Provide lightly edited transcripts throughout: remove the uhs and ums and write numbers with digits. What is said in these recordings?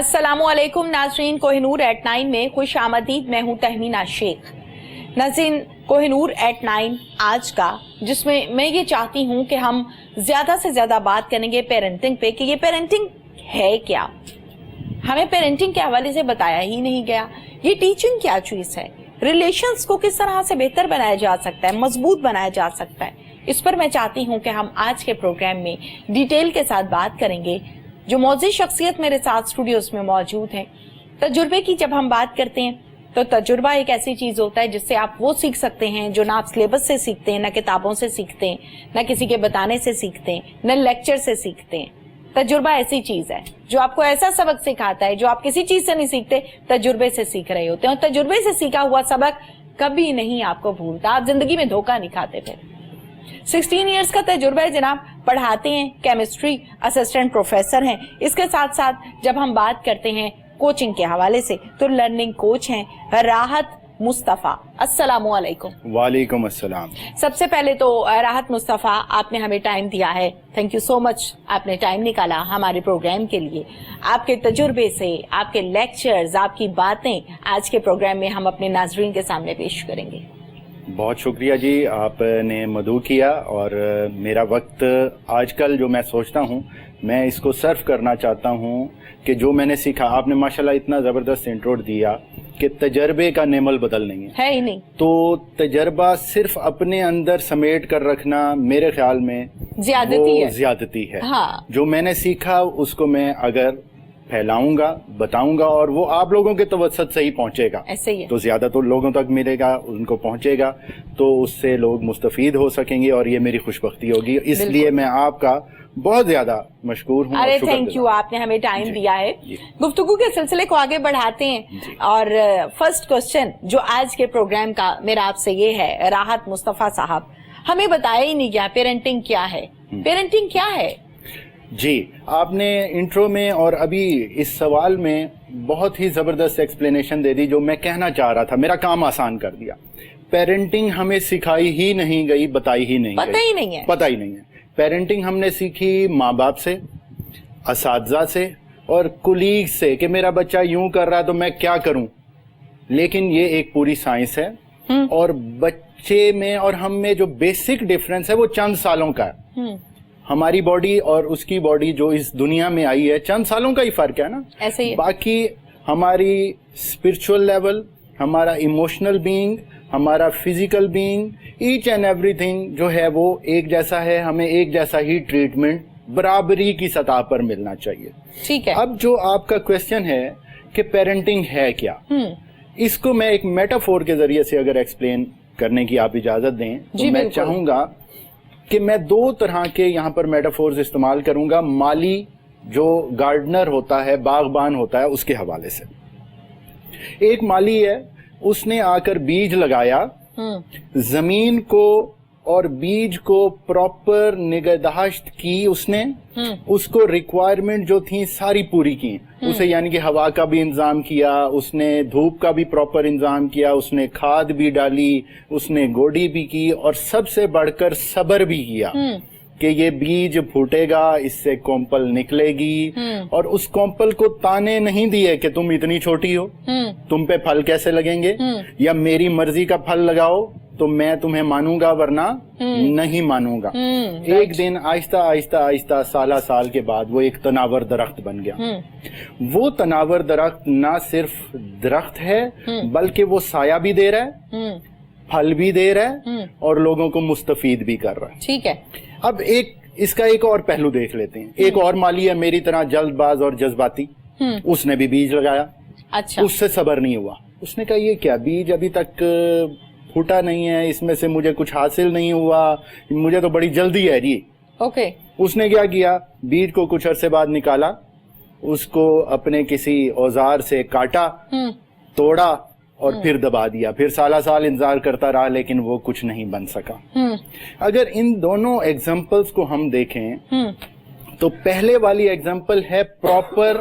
अस्सलामुअलैकुम नाज़रीन, कोहिनूर एट 9 में खुश आमदीद। मैं हूँ तहमीना शेख। नाज़रीन, कोहिनूर एट 9 आज का, जिसमें मैं ये चाहती हूँ कि हम ज़्यादा से ज़्यादा बात करेंगे पेरेंटिंग पे कि ये पेरेंटिंग है क्या। हमें पेरेंटिंग के हवाले से बताया ही नहीं गया। ये टीचिंग क्या चीज़ है, रिलेशंस को किस तरह से बेहतर बनाया जा सकता है, मजबूत बनाया जा सकता है, इस पर मैं चाहती हूँ कि हम आज के प्रोग्राम में डिटेल के साथ बात करेंगे। जो मौजूद शख्सियत मेरे साथ स्टूडियोज में मौजूद हैं। तजुर्बे की जब हम बात करते हैं तो तजुर्बा एक ऐसी चीज होता है जिससे आप वो सीख सकते हैं जो ना आप सिलेबस से सीखते हैं, ना किताबों से सीखते हैं, ना किसी के बताने से सीखते हैं, ना लेक्चर से सीखते हैं। तजुर्बा ऐसी चीज है जो आपको ऐसा सबक सिखाता है जो आप किसी चीज से नहीं सीखते, तजुर्बे से सीख रहे होते हैं। और तजुर्बे से सीखा हुआ सबक कभी नहीं आपको भूलता, आप जिंदगी में धोखा नहीं खाते। फिर 16 इयर्स का तजुर्बा है जनाब, पढ़ाते हैं, केमिस्ट्री असिस्टेंट प्रोफेसर हैं। इसके साथ साथ जब हम बात करते हैं कोचिंग के हवाले से तो लर्निंग कोच हैं राहत मुस्तफ़ा। अस्सलामु अलैकुम। वालेकुम अस्सलाम। सबसे पहले तो राहत मुस्तफ़ा, आपने हमें टाइम दिया है, थैंक यू सो मच। आपने टाइम निकाला हमारे प्रोग्राम के लिए। आपके तजुर्बे से, आपके लेक्चर्स, आपकी बातें आज के प्रोग्राम में हम अपने नाजरीन के सामने पेश करेंगे। बहुत शुक्रिया जी, आपने मदऊ किया। और मेरा वक्त आजकल जो मैं सोचता हूँ, मैं इसको सर्व करना चाहता हूँ कि जो मैंने सीखा, आपने माशाल्लाह इतना ज़बरदस्त इंट्रो दिया कि तजर्बे का नेमल बदल नहीं है ही नहीं। तो तजर्बा सिर्फ अपने अंदर समेट कर रखना मेरे ख्याल में ज्यादती है। हाँ। जो मैंने सीखा उसको मैं अगर फैलाऊंगा, बताऊंगा और वो आप लोगों के तवज्जुह से ही पहुंचेगा, ऐसे ही है। तो ज्यादा तो लोगों तक मिलेगा, उनको पहुंचेगा, तो उससे लोग मुस्तफीद हो सकेंगे और ये मेरी खुशबख्ती होगी। इसलिए मैं आपका बहुत ज्यादा मशकूर हूँ। अरे थैंक यू, आपने हमें टाइम दिया है। गुफ्तगू के सिलसिले को आगे बढ़ाते हैं और फर्स्ट क्वेश्चन जो आज के प्रोग्राम का मेरा आपसे ये है, राहत मुस्तफ़ा साहब, हमें बताया ही नहीं गया पेरेंटिंग क्या है। पेरेंटिंग क्या है जी? आपने इंट्रो में और अभी इस सवाल में बहुत ही जबरदस्त एक्सप्लेनेशन दे दी जो मैं कहना चाह रहा था, मेरा काम आसान कर दिया। पेरेंटिंग हमें सिखाई ही नहीं गई, बताई ही नहीं गई, पता ही नहीं है। पता ही नहीं है। पेरेंटिंग हमने सीखी माँ बाप से, असातिज़ा से और कुलीग से कि मेरा बच्चा यूं कर रहा है तो मैं क्या करूं। लेकिन ये एक पूरी साइंस है और बच्चे में और हम में जो बेसिक डिफरेंस है वो चंद सालों का है। हमारी बॉडी और उसकी बॉडी जो इस दुनिया में आई है, चंद सालों का ही फर्क है ना, ऐसे ही। बाकी हमारी स्पिरिचुअल लेवल, हमारा इमोशनल बीइंग, हमारा physical being, each and everything जो है वो एक जैसा है। हमें एक जैसा ही ट्रीटमेंट बराबरी की सतह पर मिलना चाहिए। ठीक है। अब जो आपका क्वेश्चन है कि पेरेंटिंग है क्या, इसको मैं एक मेटाफोर के जरिए से अगर एक्सप्लेन करने की आप इजाजत दें तो मैं चाहूंगा कि मैं दो तरह के यहाँ पर मेटाफोर्स इस्तेमाल करूंगा। माली जो गार्डनर होता है, बागबान होता है, उसके हवाले से। एक माली है, उसने आकर बीज लगाया, जमीन को और बीज को प्रॉपर निगहदाश्त की उसने, उसको रिक्वायरमेंट जो थी सारी पूरी की उसे, यानी कि हवा का भी इंतजाम किया उसने, धूप का भी प्रॉपर इंतजाम किया उसने, खाद भी डाली उसने, गोडी भी की और सबसे बढ़कर सब्र भी किया कि ये बीज फूटेगा, इससे कोम्पल निकलेगी। और उस कोम्पल को ताने नहीं दिए कि तुम इतनी छोटी हो, तुम पे फल कैसे लगेंगे, या मेरी मर्जी का फल लगाओ तो मैं तुम्हें मानूंगा वरना नहीं मानूंगा। एक दिन आहिस्ता आहिस्ता आहिस्ता साला साल के बाद वो एक तनावर दरख्त बन गया। वो तनावर दरख्त ना सिर्फ दरख्त है बल्कि वो साया भी दे रहा है, फल भी दे रहा है और लोगों को मुस्तफीद भी कर रहा है। ठीक है। अब इसका एक और पहलू देख लेते हैं। एक और माली है मेरी तरह जल्दबाज और जज्बाती, उसने भी बीज लगाया। अच्छा। उससे सब्र नहीं हुआ, उसने कहा ये क्या, बीज अभी तक फूटा नहीं है, इसमें से मुझे कुछ हासिल नहीं हुआ, मुझे तो बड़ी जल्दी है जी। ओके। उसने क्या किया, बीज को कुछ अरसे बाद निकाला, उसको अपने किसी औजार से काटा, तोड़ा और फिर दबा दिया। फिर साला साल इंतजार करता रहा लेकिन वो कुछ नहीं बन सका। अगर इन दोनों एग्जाम्पल्स को हम देखें तो पहले वाली एग्जाम्पल है प्रॉपर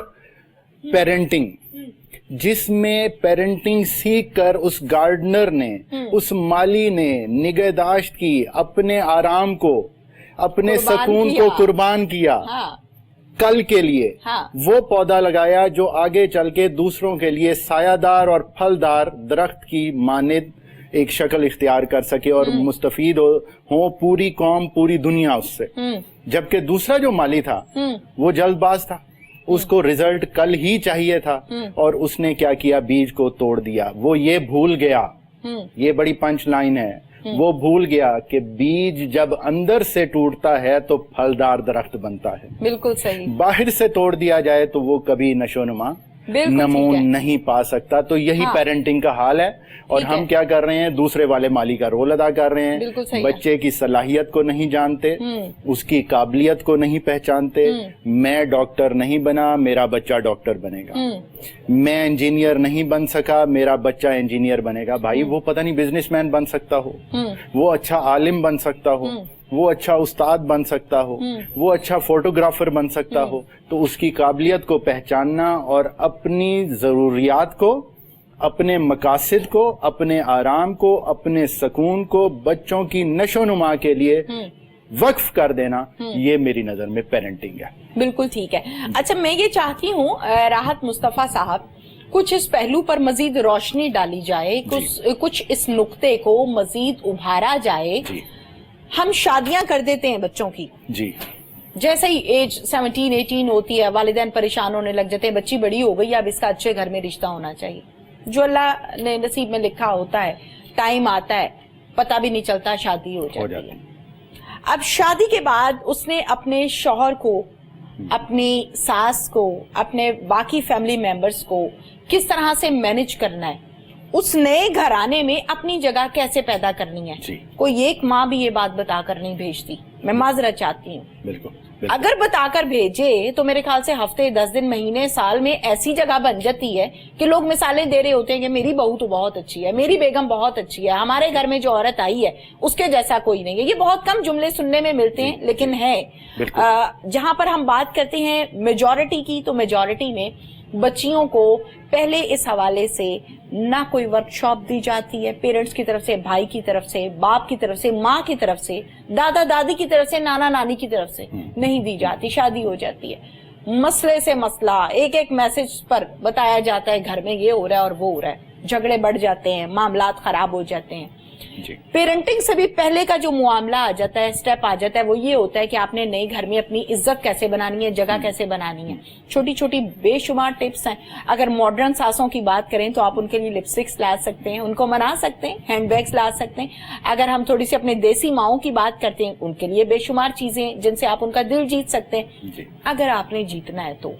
पेरेंटिंग, जिसमें पेरेंटिंग सीख कर उस गार्डनर ने, उस माली ने निगहदाश्त की, अपने आराम को, अपने सुकून को कुर्बान किया। कल के लिए हाँ। वो पौधा लगाया जो आगे चल के दूसरों के लिए सायादार और फलदार दरख्त की मानिद एक शक्ल इख्तियार कर सके और मुस्तफीद हो पूरी कौम पूरी दुनिया उससे। जबकि दूसरा जो माली था वो जल्दबाज था, उसको रिजल्ट कल ही चाहिए था और उसने क्या किया, बीज को तोड़ दिया। वो ये भूल गया, ये बड़ी पंच लाइन है, वो भूल गया कि बीज जब अंदर से टूटता है तो फलदार दरख्त बनता है। बिल्कुल सही। बाहर से तोड़ दिया जाए तो वो कभी नशोनुमा नमून नहीं पा सकता। तो यही पेरेंटिंग का हाल है और हम क्या कर रहे हैं, दूसरे वाले माली का रोल अदा कर रहे हैं। बच्चे की सलाहियत को नहीं जानते, उसकी काबिलियत को नहीं पहचानते। मैं डॉक्टर नहीं बना, मेरा बच्चा डॉक्टर बनेगा। मैं इंजीनियर नहीं बन सका, मेरा बच्चा इंजीनियर बनेगा। भाई वो पता नहीं बिजनेसमैन बन सकता हो, वो अच्छा आलिम बन सकता हो, वो अच्छा उस्ताद बन सकता हो, वो अच्छा फोटोग्राफर बन सकता हो। तो उसकी काबिलियत को पहचानना और अपनी जरूरियात को, अपने मकासद को, अपने आराम को, अपने सुकून को बच्चों की नशोनुमा के लिए वक्फ कर देना, ये मेरी नजर में पेरेंटिंग है। बिल्कुल ठीक है। अच्छा, मैं ये चाहती हूँ राहत मुस्तफा साहब, कुछ इस पहलू पर मजीद रोशनी डाली जाए, कुछ इस नुक्ते को मजीद उभारा जाए। हम शादियां कर देते हैं बच्चों की जी, जैसे ही एज 17-18 होती है, वालिदैन परेशान होने लग जाते हैं, बच्ची बड़ी हो गई, अब इसका अच्छे घर में रिश्ता होना चाहिए। जो अल्लाह ने नसीब में लिखा होता है, टाइम आता है, पता भी नहीं चलता, शादी हो जाती है। अब शादी के बाद उसने अपने शौहर को, अपनी सास को, अपने बाकी फैमिली मेंबर्स को किस तरह से मैनेज करना है, उस नए घराने में अपनी जगह कैसे पैदा करनी है। कोई एक माँ भी ये बात बताकर नहीं भेजती, मैं माजरत चाहती हूँ। बिल्कुल। अगर बताकर भेजे तो मेरे ख्याल से हफ्ते, 10 दिन, महीने, साल में ऐसी जगह बन जाती है कि लोग मिसालें दे रहे होते हैं कि मेरी बहू तो बहुत अच्छी है, मेरी बेगम बहुत अच्छी है, हमारे घर में जो औरत आई है उसके जैसा कोई नहीं है। ये बहुत कम जुमले सुनने में मिलते हैं, लेकिन है। जहां पर हम बात करते हैं मेजॉरिटी की, तो मेजॉरिटी में बच्चियों को पहले इस हवाले से ना कोई वर्कशॉप दी जाती है, पेरेंट्स की तरफ से, भाई की तरफ से, बाप की तरफ से, माँ की तरफ से, दादा दादी की तरफ से, नाना नानी की तरफ से नहीं दी जाती, शादी हो जाती है। मसले से मसला एक एक मैसेज पर बताया जाता है, घर में ये हो रहा है और वो हो रहा है, झगड़े बढ़ जाते हैं, मामलात खराब हो जाते हैं। पेरेंटिंग से भी पहले का जो मुआमला आ जाता है, स्टेप आ जाता है, वो ये होता है कि आपने नए घर में अपनी इज्जत कैसे बनानी है, जगह कैसे बनानी है। छोटी छोटी बेशुमार टिप्स हैं। अगर मॉडर्न सासों की बात करें तो आप उनके लिए लिपस्टिक्स ला सकते हैं, उनको मना सकते हैं, हैंडबैग्स ला सकते हैं। अगर हम थोड़ी सी अपने देसी माओं की बात करते हैं, उनके लिए बेशुमार चीजें जिनसे आप उनका दिल जीत सकते हैं। अगर आपने जीतना है तो,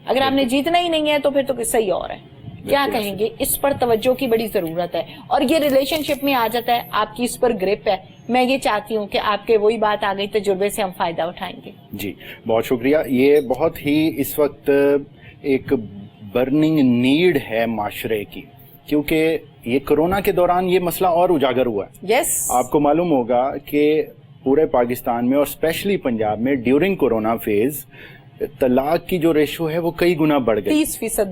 अगर आपने जीतना ही नहीं है तो फिर तो किस्सा ही और है। क्या कहेंगे, इस पर तवज्जो की बड़ी जरूरत है और ये रिलेशनशिप में आ जाता है, आपकी इस पर ग्रिप है। मैं ये चाहती हूँ कि आपके वही बात आ गई, तजुर्बे से हम फायदा उठाएंगे। जी बहुत शुक्रिया। ये बहुत ही इस वक्त एक बर्निंग नीड है माशरे की, क्योंकि ये कोरोना के दौरान ये मसला और उजागर हुआ है। यस, आपको मालूम होगा कि पूरे पाकिस्तान में और स्पेशली पंजाब में ड्यूरिंग कोरोना फेज तलाक की जो रेशो है वो कई गुना बढ़ गई, 30%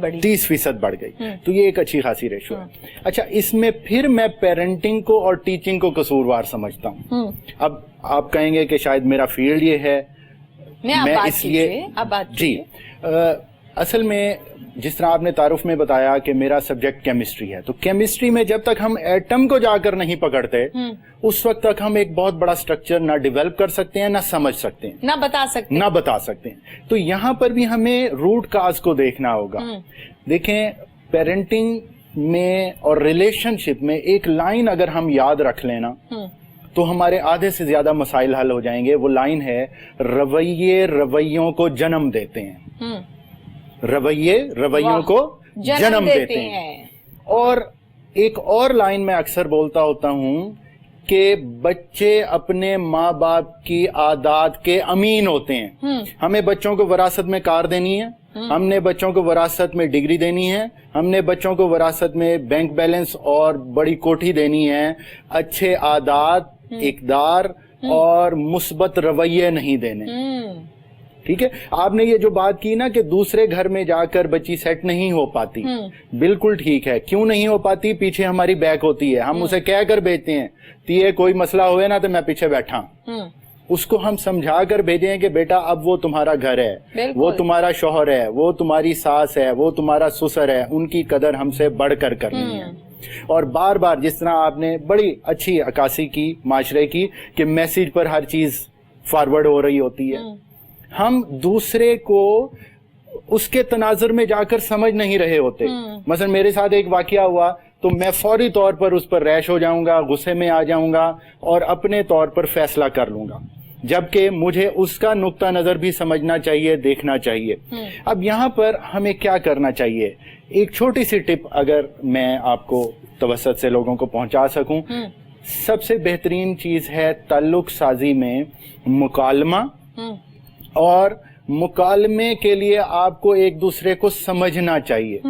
बढ़ गई। तो ये एक अच्छी खासी रेशो है। अच्छा, इसमें फिर मैं पेरेंटिंग को और टीचिंग को कसूरवार समझता हूँ। अब आप कहेंगे कि शायद मेरा फील्ड ये है, मैं इसलिए जी असल में जिस तरह आपने तारुफ में बताया कि मेरा सब्जेक्ट केमिस्ट्री है, तो केमिस्ट्री में जब तक हम एटम को जाकर नहीं पकड़ते उस वक्त तक हम एक बहुत बड़ा स्ट्रक्चर ना डेवलप कर सकते हैं, ना समझ सकते हैं, ना बता सकते हैं। तो यहाँ पर भी हमें रूट काज को देखना होगा। देखें, पेरेंटिंग में और रिलेशनशिप में एक लाइन अगर हम याद रख लेना तो हमारे आधे से ज्यादा मसाइल हल हो जाएंगे। वो लाइन है, रवैये रवैयों को जन्म देते हैं। रवैये रवैयों को जन्म देते हैं। और एक और लाइन मैं अक्सर बोलता होता हूं कि बच्चे अपने माँ बाप की आदत के अमीन होते हैं। हमें बच्चों को विरासत में कार देनी है, हमने बच्चों को विरासत में डिग्री देनी है, हमने बच्चों को विरासत में बैंक बैलेंस और बड़ी कोठी देनी है। अच्छे आदत, इकदार और मुस्बत रवैये नहीं देने। ठीक है, आपने ये जो बात की ना कि दूसरे घर में जाकर बच्ची सेट नहीं हो पाती, बिल्कुल ठीक है। क्यों नहीं हो पाती? पीछे हमारी बैक होती है, हम उसे कह कर भेजते हैं, तीये कोई मसला हुए ना तो मैं पीछे बैठा। उसको हम समझा कर भेजें कि बेटा अब वो तुम्हारा घर है, वो तुम्हारा शौहर है, वो तुम्हारी सास है, वो तुम्हारा ससुर है, उनकी कदर हमसे बढ़कर करनी है। और बार बार जिस तरह आपने बड़ी अच्छी अक्कासी की माशरे की कि मैसेज पर हर चीज फॉरवर्ड हो रही होती है, हम दूसरे को उसके तनाजुर में जाकर समझ नहीं रहे होते। मसलन मेरे साथ एक वाकया हुआ तो मैं फौरी तौर पर उस पर रैश हो जाऊंगा, गुस्से में आ जाऊंगा और अपने तौर पर फैसला कर लूंगा, जबकि मुझे उसका नुक्ता नजर भी समझना चाहिए, देखना चाहिए। अब यहाँ पर हमें क्या करना चाहिए, एक छोटी सी टिप अगर मैं आपको तवसत से लोगों को पहुंचा सकूं, सबसे बेहतरीन चीज है ताल्लुक साजी में मुकालमा, और मुकालमे के लिए आपको एक दूसरे को समझना चाहिए।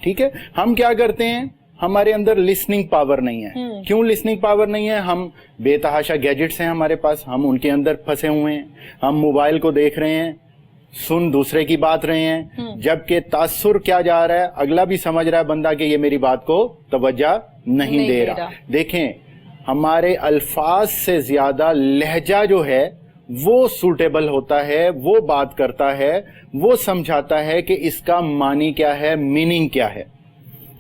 ठीक है, हम क्या करते हैं, हमारे अंदर लिसनिंग पावर नहीं है। क्यों लिसनिंग पावर नहीं है? हम बेतहाशा गैजेट्स हैं हमारे पास, हम उनके अंदर फंसे हुए हैं, हम मोबाइल को देख रहे हैं, सुन दूसरे की बात रहे हैं, जबकि तासुर क्या जा रहा है, अगला भी समझ रहा है बंदा कि ये मेरी बात को तवज्जो नहीं दे रहा। देखें, हमारे अल्फाज से ज्यादा लहजा जो है वो सूटेबल होता है, वो बात करता है, वो समझाता है कि इसका मानी क्या है, मीनिंग क्या है।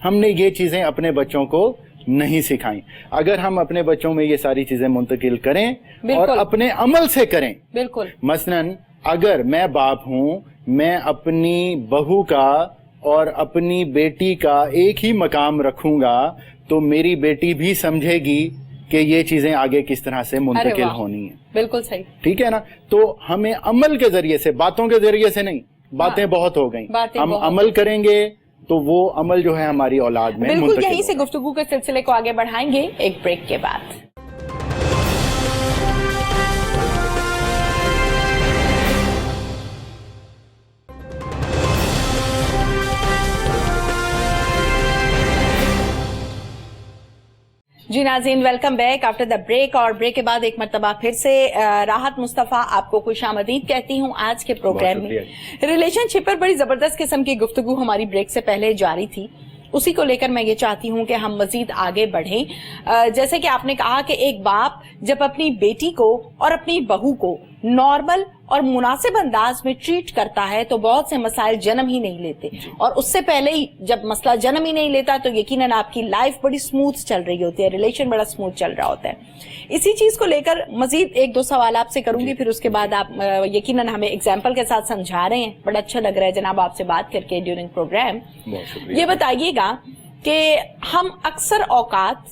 हमने ये चीजें अपने बच्चों को नहीं सिखाई। अगर हम अपने बच्चों में ये सारी चीजें मुंतकिल करें और अपने अमल से करें, बिल्कुल, मसलन अगर मैं बाप हूं, मैं अपनी बहू का और अपनी बेटी का एक ही मकाम रखूंगा तो मेरी बेटी भी समझेगी कि ये चीजें आगे किस तरह से मुंतकिल होनी है। बिल्कुल सही, ठीक है ना। तो हमें अमल के जरिए से, बातों के जरिए से नहीं, बातें बहुत हो गई, हम अमल करेंगे तो वो अमल जो है हमारी औलाद में बिल्कुल। यहीं से गुफ्तगू के सिलसिले को आगे बढ़ाएंगे एक ब्रेक के बाद। जी नाज़रीन, welcome back after the break. और ब्रेक के बाद एक मर्तबा फिर से राहत मुस्तफा आपको खुशामदीद कहती हूँ आज के प्रोग्राम में। रिलेशनशिप पर बड़ी जबरदस्त किस्म की गुफ्तगू हमारी ब्रेक से पहले जारी थी, उसी को लेकर मैं ये चाहती हूँ कि हम मजीद आगे बढ़ें। जैसे कि आपने कहा कि एक बाप जब अपनी बेटी को और अपनी बहू को नॉर्मल और मुनासिब अंदाज में ट्रीट करता है तो बहुत से मसाइल जन्म ही नहीं लेते, और उससे पहले ही जब मसला जन्म ही नहीं लेता तो यकीनन आपकी लाइफ बड़ी स्मूथ चल रही होती है, रिलेशन बड़ा स्मूथ चल रहा होता है। इसी चीज को लेकर मजीद एक दो सवाल आपसे करूंगी, फिर उसके बाद आप यकीनन हमें एग्जाम्पल के साथ समझा रहे हैं, बड़ा अच्छा लग रहा है जनाब आपसे बात करके ड्यूरिंग प्रोग्राम। ये बताइएगा कि हम अक्सर औकात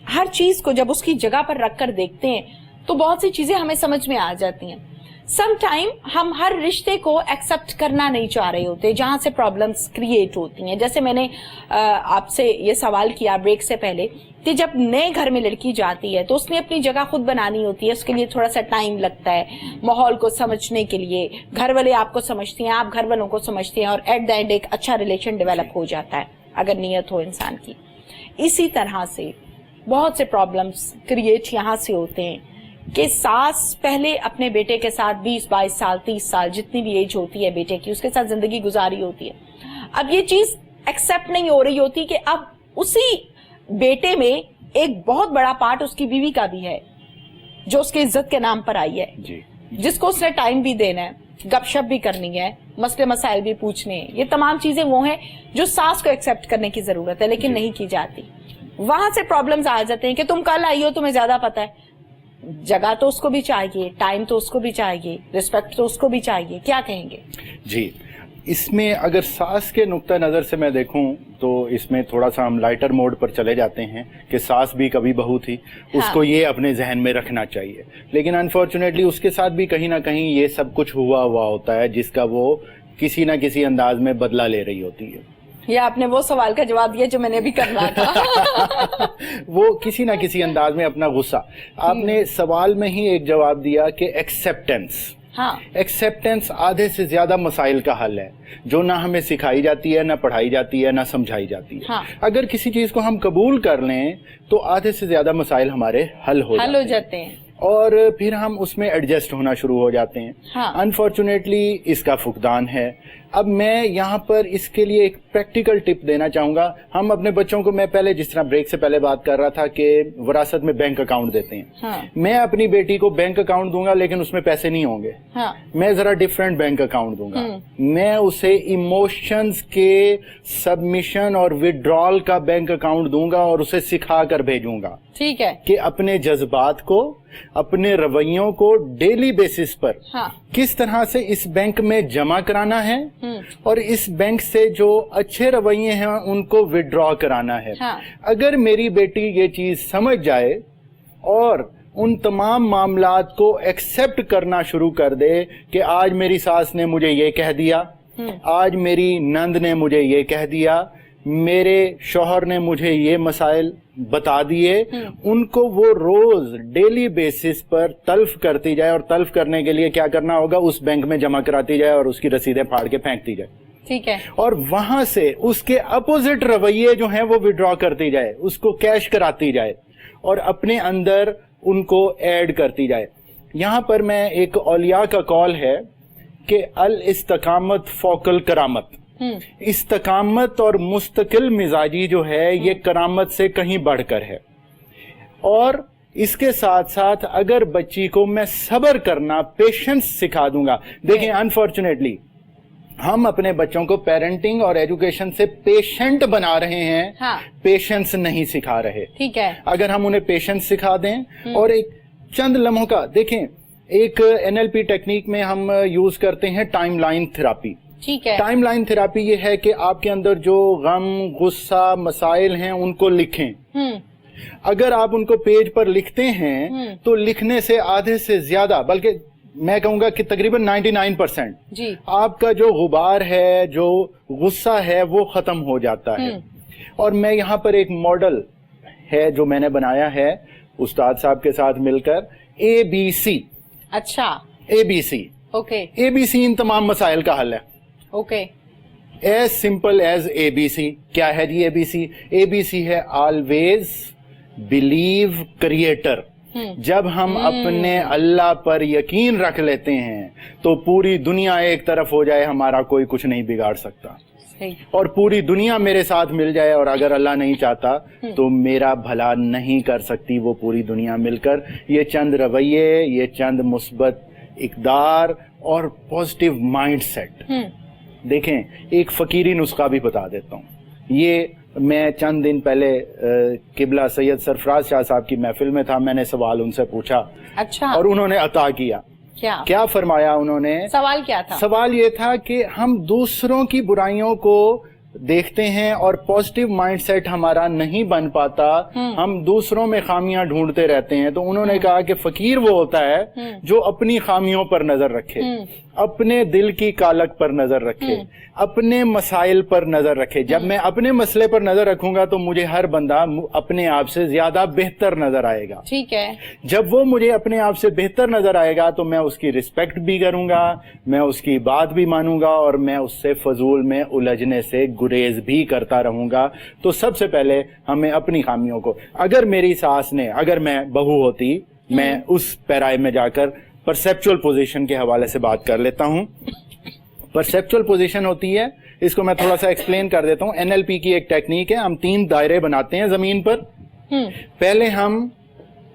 हर चीज को जब उसकी जगह पर रख कर देखते हैं तो बहुत सी चीजें हमें समझ में आ जाती हैं। सम टाइम हम हर रिश्ते को एक्सेप्ट करना नहीं चाह रहे होते, जहां से प्रॉब्लम्स क्रिएट होती हैं। जैसे मैंने आपसे ये सवाल किया ब्रेक से पहले कि जब नए घर में लड़की जाती है तो उसने अपनी जगह खुद बनानी होती है, उसके लिए थोड़ा सा टाइम लगता है माहौल को समझने के लिए। घर वाले आपको समझती हैं, आप घर वालों को समझते हैं, और एट द एंड एक अच्छा रिलेशन डेवलप हो जाता है अगर नीयत हो इंसान की। इसी तरह से बहुत से प्रॉब्लम्स क्रिएट यहाँ से होते हैं कि सास पहले अपने बेटे के साथ 20-22 साल 30 साल जितनी भी एज होती है बेटे की, उसके साथ जिंदगी गुजारी होती है। अब ये चीज एक्सेप्ट नहीं हो रही होती कि अब उसी बेटे में एक बहुत बड़ा पार्ट उसकी बीवी का भी है जो उसकी इज्जत के नाम पर आई है जी, जिसको उसने टाइम भी देना है, गपशप भी करनी है, मसले मसाइल भी पूछने हैं। ये तमाम चीजें वो हैं जो सास को एक्सेप्ट करने की जरूरत है लेकिन नहीं की जाती। वहां से प्रॉब्लम्स आ जाते हैं कि तुम कल आई हो, तुम्हें ज्यादा पता है। जगह तो उसको भी चाहिए, टाइम तो उसको भी चाहिए, रिस्पेक्ट तो उसको भी चाहिए। क्या कहेंगे जी इसमें? अगर सास के नुक्ता नज़र से मैं देखूं तो इसमें थोड़ा सा हम लाइटर मोड पर चले जाते हैं कि सास भी कभी बहू थी, उसको ये अपने जहन में रखना चाहिए। लेकिन अनफॉर्चुनेटली उसके साथ भी कहीं ना कहीं ये सब कुछ हुआ होता है जिसका वो किसी ना किसी अंदाज में बदला ले रही होती है। ये आपने वो सवाल का जवाब दिया जो मैंने अभी करना था। वो किसी ना किसी अंदाज में अपना गुस्सा, आपने सवाल में ही एक जवाब दिया कि एक्सेप्टेंस। हाँ, एक्सेप्टेंस आधे से ज्यादा मसाइल का हल है जो ना हमें सिखाई जाती है, ना पढ़ाई जाती है, ना समझाई जाती है। हाँ, अगर किसी चीज को हम कबूल कर लें तो आधे से ज्यादा मसाइल हमारे हल हो जाते हैं और फिर हम उसमें एडजस्ट होना शुरू हो जाते हैं। हाँ, अनफॉर्चुनेटली इसका फुकदान है। अब मैं यहाँ पर इसके लिए एक प्रैक्टिकल टिप देना चाहूंगा। हम अपने बच्चों को, मैं पहले जिस तरह ब्रेक से पहले बात कर रहा था कि विरासत में बैंक अकाउंट देते हैं, हाँ। मैं अपनी बेटी को बैंक अकाउंट दूंगा लेकिन उसमें पैसे नहीं होंगे, हाँ। मैं जरा डिफरेंट बैंक अकाउंट दूंगा। मैं उसे इमोशंस के सबमिशन और विड्रॉल का बैंक अकाउंट दूंगा और उसे सिखा कर भेजूंगा, ठीक है, कि अपने जज्बात को, अपने रवैयों को डेली बेसिस पर किस तरह से इस बैंक में जमा कराना है और इस बैंक से जो अच्छे रवैये हैं उनको विड्रॉ कराना है। अगर मेरी बेटी ये चीज समझ जाए और उन तमाम मामलात को एक्सेप्ट करना शुरू कर दे कि आज मेरी सास ने मुझे ये कह दिया, आज मेरी नंद ने मुझे ये कह दिया, मेरे शौहर ने मुझे ये मसाइल बता दिए, उनको वो रोज डेली बेसिस पर तल्फ करती जाए और तल्फ करने के लिए क्या करना होगा, उस बैंक में जमा कराती जाए और उसकी रसीदें फाड़ के फेंकती जाए, ठीक है, और वहां से उसके अपोजिट रवैये जो हैं वो विड्रॉ करती जाए, उसको कैश कराती जाए और अपने अंदर उनको ऐड करती जाए। यहां पर मैं एक औलिया का कॉल है कि अल इस्तकामत फौकल करामत, इस्तकामत और मुस्तकिल मिजाजी जो है ये करामत से कहीं बढ़कर है। और इसके साथ साथ अगर बच्ची को मैं सब्र करना, पेशेंस सिखा दूंगा। देखिए अनफॉर्चुनेटली हम अपने बच्चों को पेरेंटिंग और एजुकेशन से पेशेंट बना रहे हैं, पेशेंस नहीं सिखा रहे। ठीक है, अगर हम उन्हें पेशेंस सिखा दें और एक चंद लम्हों का, देखें एक एनएलपी टेक्निक में हम यूज करते हैं टाइमलाइन थेरापी। ठीक है, टाइमलाइन थेरापी ये है कि आपके अंदर जो गम, गुस्सा, मसाइल हैं उनको लिखें। अगर आप उनको पेज पर लिखते हैं तो लिखने से आधे से ज्यादा, बल्कि मैं कहूंगा कि तकरीबन 99% जी आपका जो गुबार है, जो गुस्सा है वो खत्म हो जाता है। और मैं यहाँ पर एक मॉडल है जो मैंने बनाया है उस्ताद साहब के साथ मिलकर, ABC। अच्छा, ABC, ओके, ABC इन तमाम मसाइल का हल है। Okay, as simple as ABC। क्या है जी ABC? ABC है ऑलवेज बिलीव क्रिएटर। जब हम अपने अल्लाह पर यकीन रख लेते हैं तो पूरी दुनिया एक तरफ हो जाए, हमारा कोई कुछ नहीं बिगाड़ सकता। और पूरी दुनिया मेरे साथ मिल जाए और अगर अल्लाह नहीं चाहता तो मेरा भला नहीं कर सकती वो पूरी दुनिया मिलकर। ये चंद रवैये, ये चंद मुस्बत इक़दार और पॉजिटिव माइंड सेट। देखें, एक फकीरी नुस्खा भी बता देता हूँ। ये मैं चंद दिन पहले किबला सैयद सरफराज शाह साहब की महफिल में था, मैंने सवाल उनसे पूछा। अच्छा, और उन्होंने अता किया। क्या फरमाया उन्होंने? सवाल क्या था? सवाल ये था कि हम दूसरों की बुराइयों को देखते हैं और पॉजिटिव माइंडसेट हमारा नहीं बन पाता, हम दूसरों में खामियां ढूंढते रहते हैं। तो उन्होंने कहा कि फकीर वो होता है जो अपनी खामियों पर नजर रखे, अपने दिल की कालक पर नजर रखे, अपने मसाइल पर नजर रखे। जब मैं अपने मसले पर नजर रखूंगा तो मुझे हर बंदा अपने आप से ज्यादा बेहतर नजर आएगा। ठीक है, जब वो मुझे अपने आप से बेहतर नजर आएगा तो मैं उसकी रिस्पेक्ट भी करूंगा, मैं उसकी बात भी मानूंगा और मैं उससे फजूल में उलझने से गुरेज भी करता रहूंगा। तो सबसे पहले हमें अपनी खामियों को, अगर मेरी सास ने, अगर मैं बहू होती, मैं उस पैराए में जाकर परसेप्चुअल पोजीशन के हवाले से बात कर लेता हूं। परसेप्चुअल पोजीशन होती है, इसको मैं थोड़ा सा एक्सप्लेन कर देता हूं। एनएलपी की एक टेक्निक है, हम 3 दायरे बनाते हैं जमीन पर। पहले हम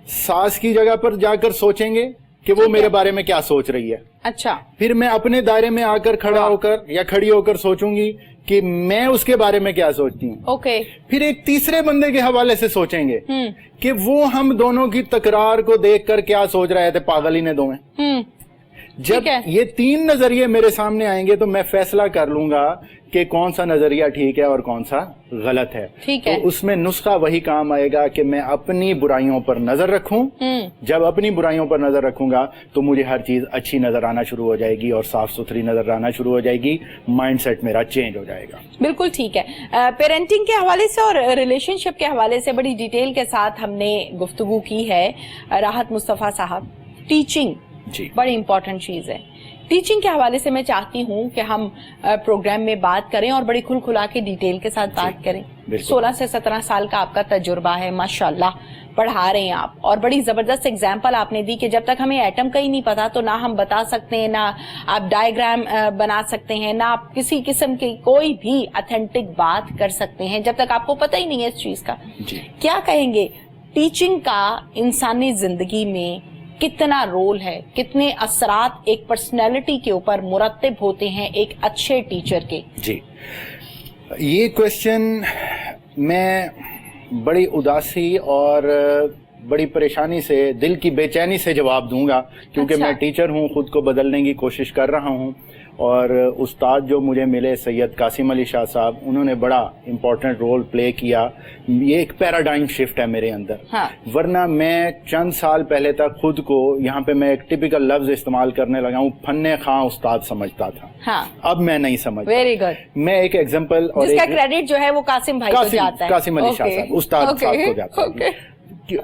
सास की जगह पर जाकर सोचेंगे कि वो मेरे बारे में क्या सोच रही है। अच्छा, फिर मैं अपने दायरे में आकर खड़ा होकर या खड़ी होकर सोचूंगी कि मैं उसके बारे में क्या सोचती हूँ। ओके, फिर एक तीसरे बंदे के हवाले से सोचेंगे कि वो हम दोनों की तकरार को देखकर क्या सोच रहे थे, पागल ही ने दो में। जब ये 3 नजरिए मेरे सामने आएंगे तो मैं फैसला कर लूंगा कि कौन सा नजरिया ठीक है और कौन सा गलत है। ठीक है, तो उसमें नुस्खा वही काम आएगा कि मैं अपनी बुराइयों पर नजर रखूं। जब अपनी बुराइयों पर नजर रखूंगा तो मुझे हर चीज अच्छी नजर आना शुरू हो जाएगी और साफ सुथरी नजर आना शुरू हो जाएगी, माइंडसेट मेरा चेंज हो जाएगा। बिल्कुल ठीक है। पेरेंटिंग के हवाले से और रिलेशनशिप के हवाले से बड़ी डिटेल के साथ हमने गुफ्तगू की है। राहत मुस्तफा साहब, टीचिंग जी बड़ी इंपॉर्टेंट चीज है। टीचिंग के हवाले से मैं चाहती हूँ कि हम प्रोग्राम में बात करें और बड़ी खुल खुला के डिटेल के साथ बात करें। 16 से 17 साल का आपका तजुर्बा है माशाल्लाह, पढ़ा रहे हैं आप, और बड़ी जबरदस्त एग्जाम्पल आपने दी कि जब तक हमें एटम का ही नहीं पता तो ना हम बता सकते हैं, ना आप डायग्राम बना सकते हैं, ना आप किसी किस्म की कोई भी ऑथेंटिक बात कर सकते हैं जब तक आपको पता ही नहीं है इस चीज का। जी। क्या कहेंगे टीचिंग का इंसानी जिंदगी में कितना रोल है, कितने असरात एक पर्सनैलिटी के ऊपर मुरत्तब होते हैं एक अच्छे टीचर के? जी, ये क्वेश्चन मैं बड़ी उदासी और बड़ी परेशानी से, दिल की बेचैनी से जवाब दूंगा, क्योंकि अच्छा। मैं टीचर हूं, खुद को बदलने की कोशिश कर रहा हूं, और उस्ताद जो मुझे मिले सैयद कासिम अली शाह साहब, उन्होंने बड़ा इम्पोर्टेंट रोल प्ले किया। ये एक पैराडाइम शिफ्ट है मेरे अंदर। हाँ। वरना मैं चंद साल पहले तक खुद को, यहाँ पे मैं एक टिपिकल लफ्ज इस्तेमाल करने लगा हूँ, फन्ने खां उस्ताद समझता था। हाँ। अब मैं नहीं समझता। Very good. मैं एक एग्जांपल, और जिसका क्रेडिट जो है वो कासिम भाई को जाता है, कासिम अली शाह साहब, उस्ताद साहब को जाता है।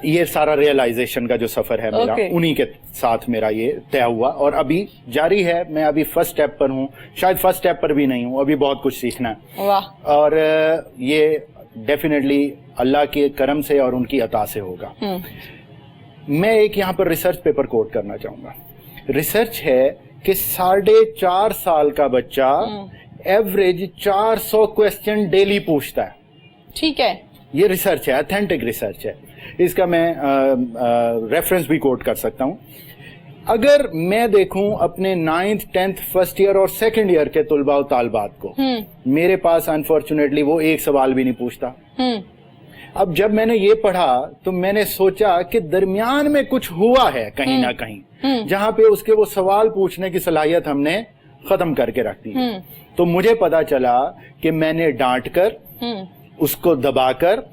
ये सारा रियलाइजेशन का जो सफर है मेरा, उन्हीं के साथ मेरा ये तय हुआ और अभी जारी है। मैं अभी फर्स्ट स्टेप पर हूँ, शायद फर्स्ट स्टेप पर भी नहीं हूँ, अभी बहुत कुछ सीखना है। वाह। और ये डेफिनेटली अल्लाह के करम से और उनकी अता से होगा। मैं एक यहाँ पर रिसर्च पेपर कोट करना चाहूंगा। रिसर्च है कि 4.5 साल का बच्चा एवरेज 400 क्वेश्चन डेली पूछता है। ठीक है। ये रिसर्च है, ऑथेंटिक रिसर्च है। इसका मैं रेफरेंस भी कोट कर सकता हूं। अगर मैं देखूं अपने 9th 10th फर्स्ट ईयर और सेकंड ईयर के तुलबा और तालबात को, मेरे पास अनफॉर्चुनेटली वो एक सवाल भी नहीं पूछता। अब जब मैंने ये पढ़ा तो मैंने सोचा कि दरमियान में कुछ हुआ है कहीं ना कहीं, जहां पे उसके वो सवाल पूछने की सलाहियत हमने खत्म करके रख दी। तो मुझे पता चला कि मैंने डांट कर, उसको दबाकर,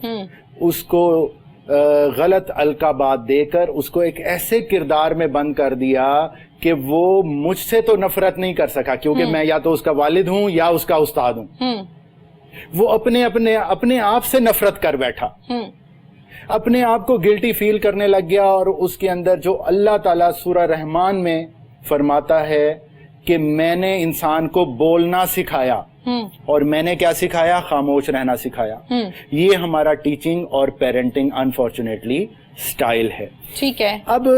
उसको गलत अलकाबात देकर उसको एक ऐसे किरदार में बंद कर दिया कि वो मुझसे तो नफरत नहीं कर सका, क्योंकि मैं या तो उसका वालिद हूं या उसका उस्ताद हूं। वो अपने आप से नफरत कर बैठा, अपने आप को गिल्टी फील करने लग गया। और उसके अंदर जो अल्लाह ताला सूरह रहमान में फरमाता है कि मैंने इंसान को बोलना सिखाया, और मैंने क्या सिखाया? खामोश रहना सिखाया। ये हमारा टीचिंग और पेरेंटिंग अनफॉर्चुनेटली स्टाइल है। ठीक है। अब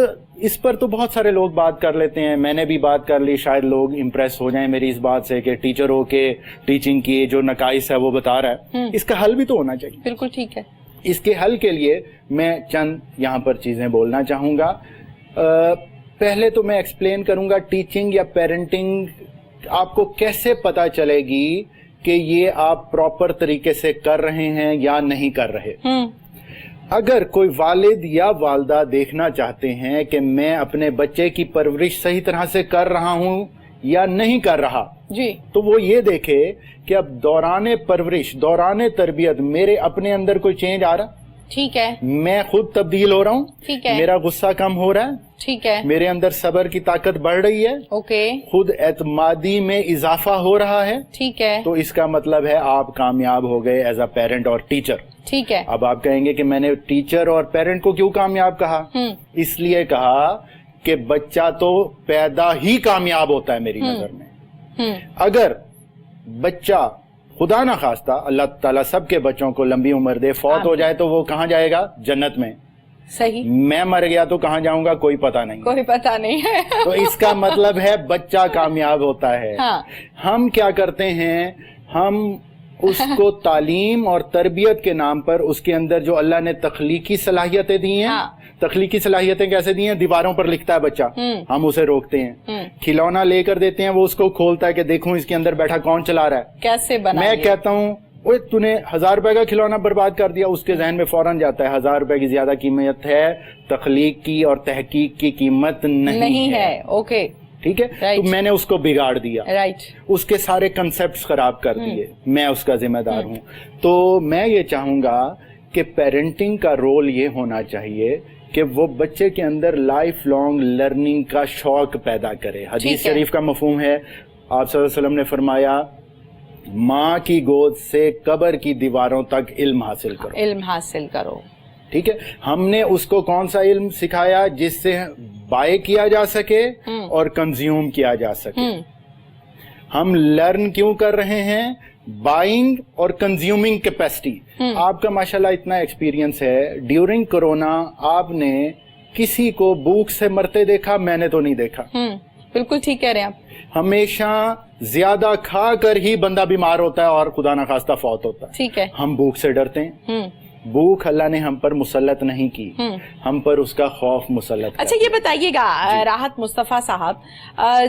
इस पर तो बहुत सारे लोग बात कर लेते हैं, मैंने भी बात कर ली। शायद लोग इम्प्रेस हो जाएं मेरी इस बात से कि टीचरों के टीचिंग की जो नकाइस है वो बता रहा है। इसका हल भी तो होना चाहिए। बिल्कुल ठीक है। इसके हल के लिए मैं चंद यहाँ पर चीजें बोलना चाहूंगा। पहले तो मैं एक्सप्लेन करूंगा टीचिंग या पेरेंटिंग आपको कैसे पता चलेगी कि ये आप प्रॉपर तरीके से कर रहे हैं या नहीं कर रहे। अगर कोई वालिद या वालदा देखना चाहते हैं कि मैं अपने बच्चे की परवरिश सही तरह से कर रहा हूं या नहीं कर रहा जी, तो वो ये देखे कि अब दौराने परवरिश, दौराने तरबियत मेरे अपने अंदर कोई चेंज आ रहा। ठीक है। मैं खुद तब्दील हो रहा हूँ। ठीक है। मेरा गुस्सा कम हो रहा है। ठीक है। मेरे अंदर सब्र की ताकत बढ़ रही है। ओके। खुद एतमादी में इजाफा हो रहा है। ठीक है। तो इसका मतलब है आप कामयाब हो गए एज अ पेरेंट और टीचर। ठीक है। अब आप कहेंगे कि मैंने टीचर और पेरेंट को क्यों कामयाब कहा? इसलिए कहा कि बच्चा तो पैदा ही कामयाब होता है मेरी नजर में। अगर बच्चा खुदा ना खास्ता, अल्लाह ताला सबके बच्चों को लंबी उम्र दे, फौत हो जाए तो वो कहाँ जाएगा? जन्नत में। सही। मैं मर गया तो कहाँ जाऊंगा? कोई पता नहीं। कोई पता नहीं है। तो इसका मतलब है बच्चा कामयाब होता है। हाँ। हम क्या करते हैं? हम उसको तालीम और तरबियत के नाम पर उसके अंदर जो अल्लाह ने तख्लीकी सलाहियतें दी हैं, हाँ। तख्लीकी सलाहियतें कैसे दी हैं? दीवारों पर लिखता है बच्चा, हम उसे रोकते हैं। खिलौना लेकर देते हैं, वो उसको खोलता है कि देखूं इसके अंदर बैठा कौन चला रहा है, कैसे बना। मैं कहता हूँ ओए तूने 1000 रुपए का खिलौना बर्बाद कर दिया। उसके जहन में फौरन जाता है 1000 रुपए की ज्यादा कीमत है, तख्लीक की और तहकीक की कीमत नहीं है। ओके, ठीक है। तो मैंने उसको बिगाड़ दिया, राइट। उसके सारे कंसेप्ट्स खराब कर दिए, मैं उसका जिम्मेदार हूं। तो मैं ये चाहूंगा कि पेरेंटिंग का रोल ये होना चाहिए कि वो बच्चे के अंदर लाइफ लॉन्ग लर्निंग का शौक पैदा करे। हदीस शरीफ का मफहूम है, आप सल्लल्लाहु अलैहि वसल्लम ने फरमाया, माँ की गोद से कब्र की दीवारों तक इल्म हासिल करो। इल्म हासिल करो। ठीक है। हमने उसको कौन सा इल्म सिखाया? जिससे बाय किया जा सके और कंज्यूम किया जा सके। हम लर्न क्यों कर रहे हैं? बाइंग और कंज्यूमिंग कैपेसिटी। आपका माशाल्लाह इतना एक्सपीरियंस है, ड्यूरिंग कोरोना आपने किसी को भूख से मरते देखा? मैंने तो नहीं देखा। बिल्कुल ठीक कह रहे हैं आप। हमेशा ज्यादा खा कर ही बंदा बीमार होता है और खुदा ना खास्ता फौत होता है। ठीक है। हम भूख से डरते हैं। भूख अल्लाह ने हम पर मुसल्लत नहीं की, हम पर उसका खौफ मुसल्लत। अच्छा ये बताइएगा राहत मुस्तफा साहब,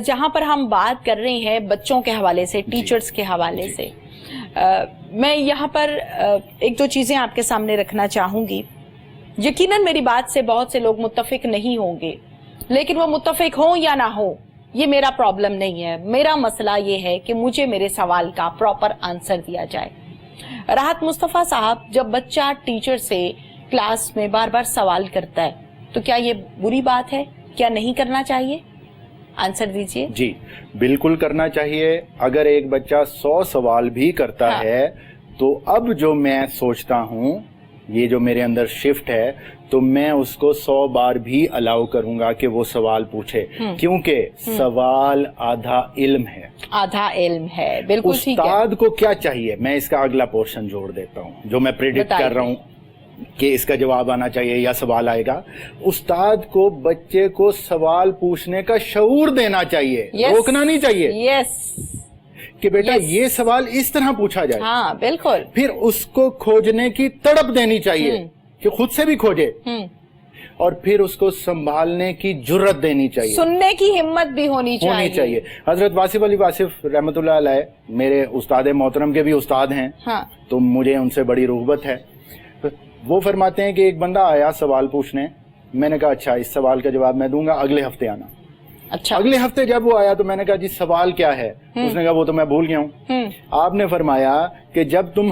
जहां पर हम बात कर रहे हैं बच्चों के हवाले से, टीचर्स के हवाले से, मैं यहाँ पर एक दो चीजें आपके सामने रखना चाहूंगी। यकीनन मेरी बात से बहुत से लोग मुत्तफिक नहीं होंगे, लेकिन वो मुत्तफिक हो या ना हो ये मेरा प्रॉब्लम नहीं है। मेरा मसला ये है कि मुझे मेरे सवाल का प्रॉपर आंसर दिया जाए। राहत मुस्तफा साहब, जब बच्चा टीचर से क्लास में बार बार सवाल करता है तो क्या ये बुरी बात है? क्या नहीं करना चाहिए? आंसर दीजिए। जी बिल्कुल करना चाहिए। अगर एक बच्चा 100 सवाल भी करता है तो अब जो मैं सोचता हूँ, ये जो मेरे अंदर शिफ्ट है, तो मैं उसको 100 बार भी अलाउ करूंगा कि वो सवाल पूछे, क्योंकि सवाल आधा इल्म है। आधा इल्म है, बिल्कुल ठीक है। उस्ताद को क्या चाहिए, मैं इसका अगला पोर्शन जोड़ देता हूँ जो मैं प्रेडिक्ट कर रहा हूँ कि इसका जवाब आना चाहिए या सवाल आएगा। उस्ताद को बच्चे को सवाल पूछने का शऊर देना चाहिए, रोकना नहीं चाहिए। कि बेटा ये सवाल इस तरह पूछा जाए। हाँ बिल्कुल। फिर उसको खोजने की तड़प देनी चाहिए कि खुद से भी खोजे, और फिर उसको संभालने की जुर्रत देनी चाहिए, सुनने की हिम्मत भी होनी चाहिए। हजरत वासिफ अली वासिफ रहमतुल्लाह अलैह मेरे उस्ताद मोहतरम के भी उस्ताद हैं। हाँ। तो मुझे उनसे बड़ी रुग़बत है। वो फरमाते हैं कि एक बंदा आया सवाल पूछने, मैंने कहा अच्छा इस सवाल का जवाब मैं दूंगा, अगले हफ्ते आना। अच्छा। अगले हफ्ते जब वो आया तो मैंने कहा जी सवाल क्या है? उसने कहा वो तो मैं भूल गया हूँ। आपने फरमाया कि जब तुम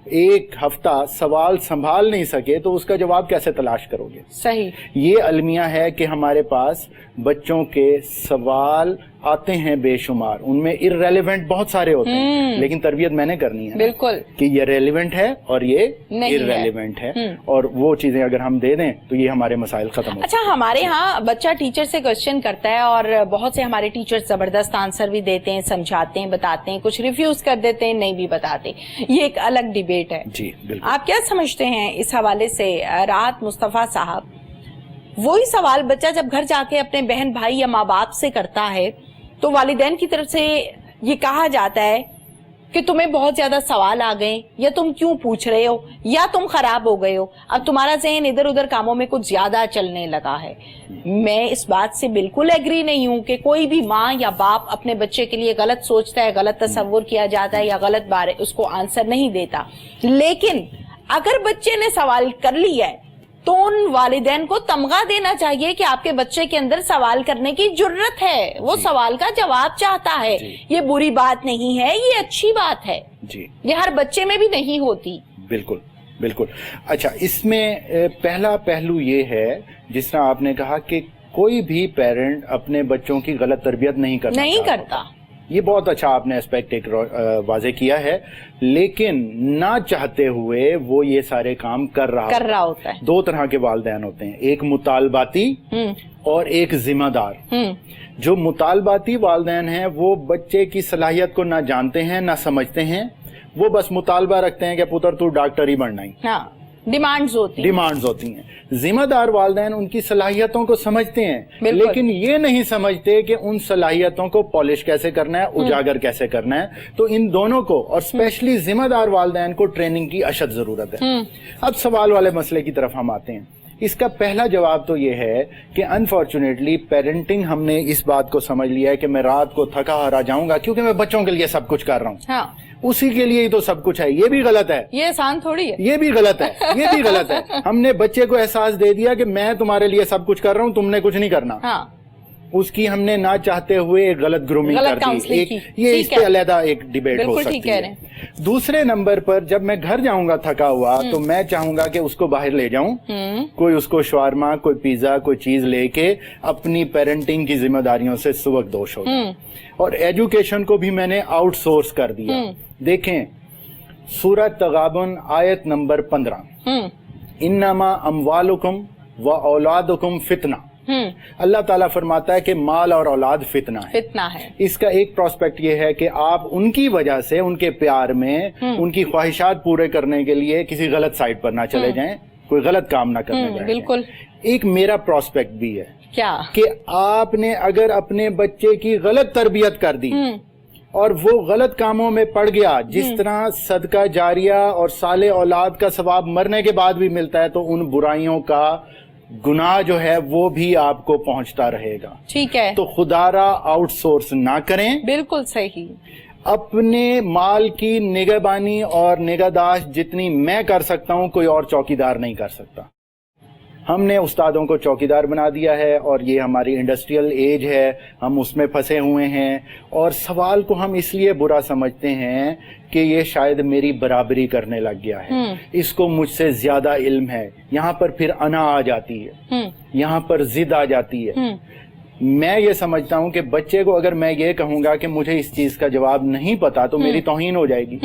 एक हफ्ता सवाल संभाल नहीं सके तो उसका जवाब कैसे तलाश करोगे? सही। ये अलमिया है कि हमारे पास बच्चों के सवाल आते हैं बेशुमार, उनमें इररेलेवेंट बहुत सारे होते हैं, लेकिन तरबियत मैंने करनी है बिल्कुल कि ये रेलेवेंट है और ये इररेलेवेंट है, और वो चीजें अगर हम दे दें तो ये हमारे मसाइल खत्म हो। अच्छा, हमारे यहाँ बच्चा टीचर से क्वेश्चन करता है और बहुत से हमारे टीचर जबरदस्त आंसर भी देते हैं, समझाते हैं, बताते हैं, कुछ रिफ्यूज कर देते हैं, नहीं भी बताते। ये एक अलग डिबेट है। जी बिल्कुल। आप क्या समझते हैं इस हवाले से राहत मुस्तफा साहब? वही सवाल बच्चा जब घर जाके अपने बहन भाई या माँ बाप से करता है तो वालिदैन की तरफ से ये कहा जाता है कि तुम्हें बहुत ज्यादा सवाल आ गए, या तुम क्यों पूछ रहे हो, या तुम खराब हो गए हो, अब तुम्हारा ज़हन इधर उधर कामों में कुछ ज्यादा चलने लगा है। मैं इस बात से बिल्कुल एग्री नहीं हूं कि कोई भी माँ या बाप अपने बच्चे के लिए गलत सोचता है, गलत तस्वुर किया जाता है या गलत बारे उसको आंसर नहीं देता। लेकिन अगर बच्चे ने सवाल कर लिया है तो उन वालिदैन को तमगा देना चाहिए कि आपके बच्चे के अंदर सवाल करने की जुर्रत है, वो सवाल का जवाब चाहता है। ये बुरी बात नहीं है, ये अच्छी बात है जी। ये हर बच्चे में भी नहीं होती। बिल्कुल बिल्कुल। अच्छा, इसमें पहला पहलू ये है जिस तरह आपने कहा कि कोई भी पेरेंट अपने बच्चों की गलत तरबियत नहीं करता। ये बहुत अच्छा आपने एस्पेक्ट एक वाजे किया है, लेकिन ना चाहते हुए वो ये सारे काम कर रहा होता है। दो तरह के वालिदैन होते हैं, एक मुतालबाती और एक जिम्मेदार। जो मुतालबाती वालिदैन हैं वो बच्चे की सलाहियत को ना जानते हैं ना समझते हैं, वो बस मुतालबा रखते हैं कि पुत्र तू डॉक्टर ही बनना ही। हाँ, डिमांड्स होती हैं। जिम्मेदार वालिदैन उनकी सलाहियतों को समझते हैं, लेकिन ये नहीं समझते कि उन सलाहियतों को पॉलिश कैसे करना है, उजागर कैसे करना है। तो इन दोनों को, और स्पेशली जिम्मेदार वालिदैन को, ट्रेनिंग की अशद जरूरत है। अब सवाल वाले मसले की तरफ हम आते हैं। इसका पहला जवाब तो ये है कि अनफॉर्चुनेटली पेरेंटिंग हमने इस बात को समझ लिया है कि मैं रात को थका हारा जाऊंगा क्योंकि मैं बच्चों के लिए सब कुछ कर रहा हूँ। हाँ। उसी के लिए ही तो सब कुछ है। ये भी गलत है, ये आसान थोड़ी है, ये भी गलत है। हमने बच्चे को एहसास दे दिया कि मैं तुम्हारे लिए सब कुछ कर रहा हूँ, तुमने कुछ नहीं करना। हाँ। उसकी हमने ना चाहते हुए एक गलत ग्रूमिंग कर दी। ये इस पे अलग एक डिबेट हो सकती है। दूसरे नंबर पर जब मैं घर जाऊंगा थका हुआ तो मैं चाहूंगा कि उसको बाहर ले जाऊं, कोई उसको शवारमा, कोई पिज्जा, कोई चीज लेके अपनी पेरेंटिंग की जिम्मेदारियों से सुबकदोश हो। और एजुकेशन को भी मैंने आउटसोर्स कर दिया। देखें सूरत तगाबुन आयत नंबर 15, इन्नमा अमवालुकुम व औलादुकुम फितना। अल्लाह ताला फरमाता है कि माल और औलाद फितना है। इसका एक प्रोस्पेक्ट ये है कि आप उनकी वजह से, उनके प्यार में, उनकी ख्वाहिशात पूरे करने के लिए किसी गलत साइड पर ना चले जाएं, कोई गलत काम ना करने जाएं। बिल्कुल। एक मेरा प्रोस्पेक्ट भी है क्या कि आपने अगर अपने बच्चे की गलत तरबियत कर दी और वो गलत कामों में पड़ गया, जिस तरह सदका जारिया और साले औलाद का सवाब मरने के बाद भी मिलता है, तो उन बुराइयों का गुनाह जो है वो भी आपको पहुंचता रहेगा। ठीक है। तो खुदारा आउटसोर्स ना करें। बिल्कुल सही। अपने माल की निगहबानी और निगहदाश्त जितनी मैं कर सकता हूं, कोई और चौकीदार नहीं कर सकता। हमने उस्तादों को चौकीदार बना दिया है और ये हमारी इंडस्ट्रियल एज है, हम उसमें फंसे हुए हैं और सवाल को हम इसलिए बुरा समझते हैं कि ये शायद मेरी बराबरी करने लग गया है, इसको मुझसे ज्यादा इल्म है। यहाँ पर फिर अना आ जाती है, यहाँ पर जिद आ जाती है। मैं ये समझता हूँ कि बच्चे को अगर मैं ये कहूंगा कि मुझे इस चीज का जवाब नहीं पता तो मेरी तौहीन हो जाएगी।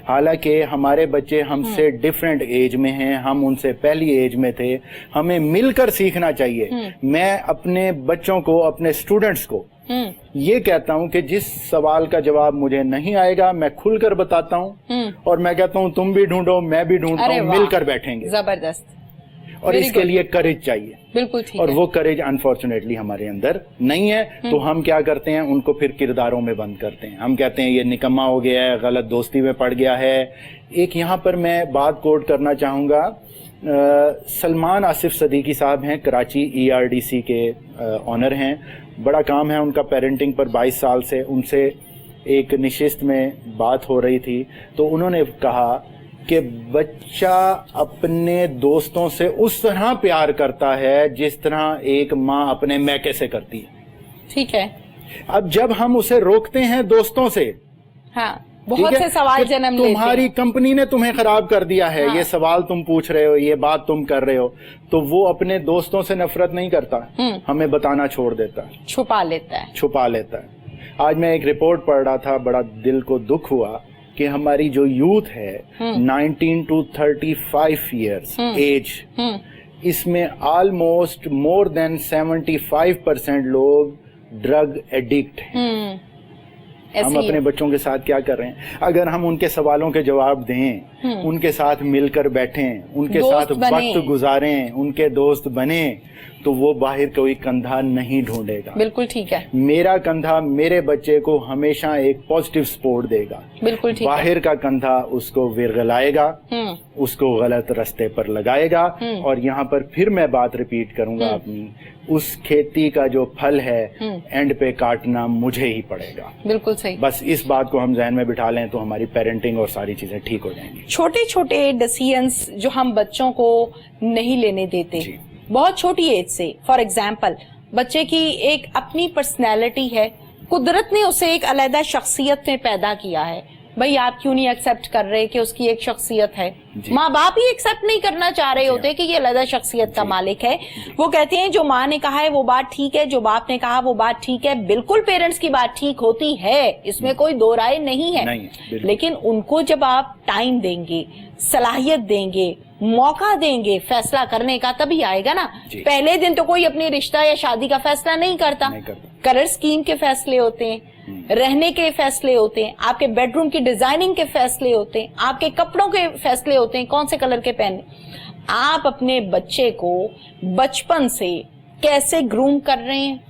हालांकि हमारे बच्चे हमसे डिफरेंट एज में हैं, हम उनसे पहली एज में थे, हमें मिलकर सीखना चाहिए। मैं अपने बच्चों को, अपने स्टूडेंट्स को ये कहता हूँ कि जिस सवाल का जवाब मुझे नहीं आएगा मैं खुलकर बताता हूँ और मैं कहता हूँ तुम भी ढूंढो, मैं भी ढूंढता हूँ, मिलकर बैठेंगे। जबरदस्त। और इसके लिए करेज चाहिए। बिल्कुल ठीक और है। वो करेज अनफॉर्चुनेटली हमारे अंदर नहीं है, तो हम क्या करते हैं, उनको फिर किरदारों में बंद करते हैं। हम कहते हैं ये निकम्मा हो गया है, गलत दोस्ती में पड़ गया है। एक यहाँ पर मैं बात कोट करना चाहूंगा, सलमान आसिफ सदीकी साहब हैं, कराची ERDC के ऑनर हैं, बड़ा काम है उनका पेरेंटिंग पर। 22 साल से उनसे एक निशिस्त में बात हो रही थी, तो उन्होंने कहा कि बच्चा अपने दोस्तों से उस तरह प्यार करता है जिस तरह एक माँ अपने मैके से करती है। ठीक है। अब जब हम उसे रोकते हैं दोस्तों से, हाँ, बहुत से सवाल जन्म लेते हैं। तुम्हारी कंपनी ने तुम्हें खराब कर दिया है, हाँ। ये सवाल तुम पूछ रहे हो, ये बात तुम कर रहे हो, तो वो अपने दोस्तों से नफरत नहीं करता, हमें बताना छोड़ देता है, छुपा लेता है। आज मैं एक रिपोर्ट पढ़ रहा था, बड़ा दिल को दुख हुआ कि हमारी जो यूथ है 19 to 35 ईयर्स एज, इसमें ऑलमोस्ट मोर देन 75% लोग ड्रग एडिक्ट हैं। हम अपने बच्चों के साथ क्या कर रहे हैं? अगर हम उनके सवालों के जवाब दें, उनके साथ मिलकर बैठें, उनके साथ वक्त गुजारें, उनके दोस्त बने, तो वो बाहर कोई कंधा नहीं ढूंढेगा। बिल्कुल ठीक है। मेरा कंधा मेरे बच्चे को हमेशा एक पॉजिटिव सपोर्ट देगा। बिल्कुल ठीक। बाहर का कंधा उसको विरगलाएगा, उसको गलत रास्ते पर लगाएगा। और यहाँ पर फिर मैं बात रिपीट करूंगा अपनी, उस खेती का जो फल है एंड पे काटना मुझे ही पड़ेगा। बिल्कुल सही। बस इस बात को हम ज़हन में बिठा लें तो हमारी पेरेंटिंग और सारी चीजें ठीक हो जाएंगी। छोटे छोटे डिसीजंस जो हम बच्चों को नहीं लेने देते बहुत छोटी एज से, फॉर एग्जाम्पल बच्चे की एक अपनी पर्सनैलिटी है, कुदरत ने उसे एक अलग शख्सियत में पैदा किया है। भाई आप क्यों नहीं एक्सेप्ट कर रहे कि उसकी एक शख्सियत है? माँ बाप ही एक्सेप्ट नहीं करना चाह रहे होते कि ये अलग शख्सियत का मालिक है। वो कहते हैं जो माँ ने कहा है वो बात ठीक है, जो बाप ने कहा वो बात ठीक है। बिल्कुल पेरेंट्स की बात ठीक होती है, इसमें कोई दो राय नहीं है, लेकिन उनको जब आप टाइम देंगे, सलाहियत देंगे, मौका देंगे फैसला करने का, तभी आएगा ना। पहले दिन तो कोई अपनी रिश्ता या शादी का फैसला नहीं करता। कलर स्कीम के फैसले होते हैं, रहने के फैसले होते हैं, आपके बेडरूम की डिजाइनिंग के फैसले होते हैं, आपके कपड़ों के फैसले होते हैं, कौन से कलर के पहने। आप अपने बच्चे को बचपन से कैसे ग्रूम कर रहे हैं,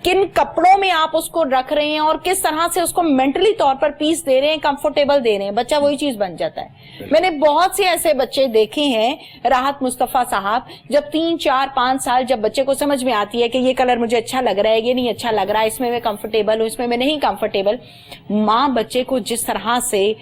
किन कपड़ों में आप उसको रख रहे हैं और किस तरह से उसको मेंटली तौर पर पीस दे रहे हैं, कंफर्टेबल दे रहे हैं, बच्चा वही चीज बन जाता है। मैंने बहुत से ऐसे बच्चे देखे हैं, राहत मुस्तफा साहब, जब 3, 4, 5 साल जब बच्चे को समझ में आती है कि ये कलर मुझे अच्छा लग रहा है, ये नहीं अच्छा लग रहा है, इसमें मैं कंफर्टेबल हूँ, इसमें मैं नहीं कंफर्टेबल, माँ बच्चे को जिस तरह से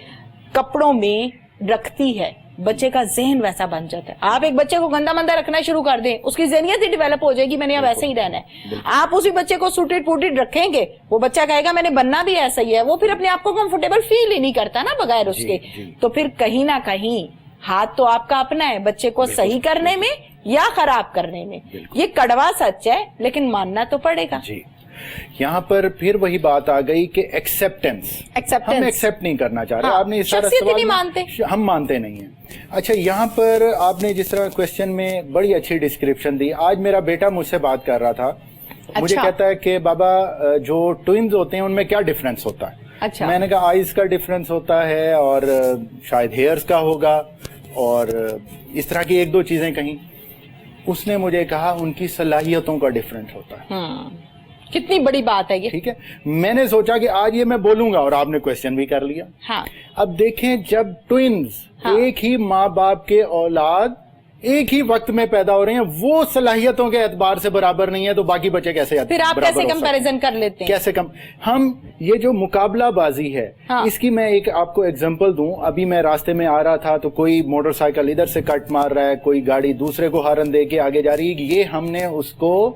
कपड़ों में रखती है, बच्चे का जहन वैसा बन जाता है। आप एक बच्चे को गंदा मंदा रखना शुरू कर दें, उसकी जहनियत ही डेवलप हो जाएगी, मैंने अब ऐसे ही रहना है। आप उसी बच्चे को सूटेड फूटेड रखेंगे, वो बच्चा कहेगा मैंने बनना भी ऐसा ही है, वो फिर अपने आप को कंफर्टेबल फील ही नहीं करता ना बगैर उसके। तो फिर कहीं ना कहीं हाथ तो आपका अपना है बच्चे को सही करने में या खराब करने में। ये कड़वा सच है, लेकिन मानना तो पड़ेगा। यहाँ पर फिर वही बात आ गई कि एक्सेप्टेंस, हम एक्सेप्ट नहीं करना चाह रहे। आपने इस सारा सवाल मानते, हम मानते नहीं है। अच्छा, यहाँ पर आपने जिस तरह क्वेश्चन में बड़ी अच्छी डिस्क्रिप्शन दी। आज मेरा बेटा मुझसे बात कर रहा था, मुझे कहता है कि बाबा जो ट्विन्स होते हैं उनमें क्या डिफरेंस होता है। अच्छा। मैंने कहा आइज का डिफरेंस होता है और शायद हेयर्स का होगा और इस तरह की एक दो चीजें कहीं। उसने मुझे कहा उनकी सलाहियतों का डिफरेंस होता है। कितनी बड़ी बात है ये। ठीक है, मैंने सोचा कि आज ये मैं बोलूंगा और आपने क्वेश्चन भी कर लिया। हाँ। अब देखें, जब ट्विन्स एक ही माँ बाप के औलाद एक ही वक्त में पैदा हो रहे हैं, वो सलाहियतों के एतबार से बराबर नहीं है, तो बाकी बच्चे कैसे फिर आप कैसे कंपैरिजन कर लेते हैं? कैसे हम ये जो मुकाबलाबाजी है, इसकी मैं एक आपको एग्जांपल दूं। अभी मैं रास्ते में आ रहा था तो कोई मोटरसाइकिल इधर से कट मार रहा है, कोई गाड़ी दूसरे को हॉर्न दे के आगे जा रही है। ये हमने उसको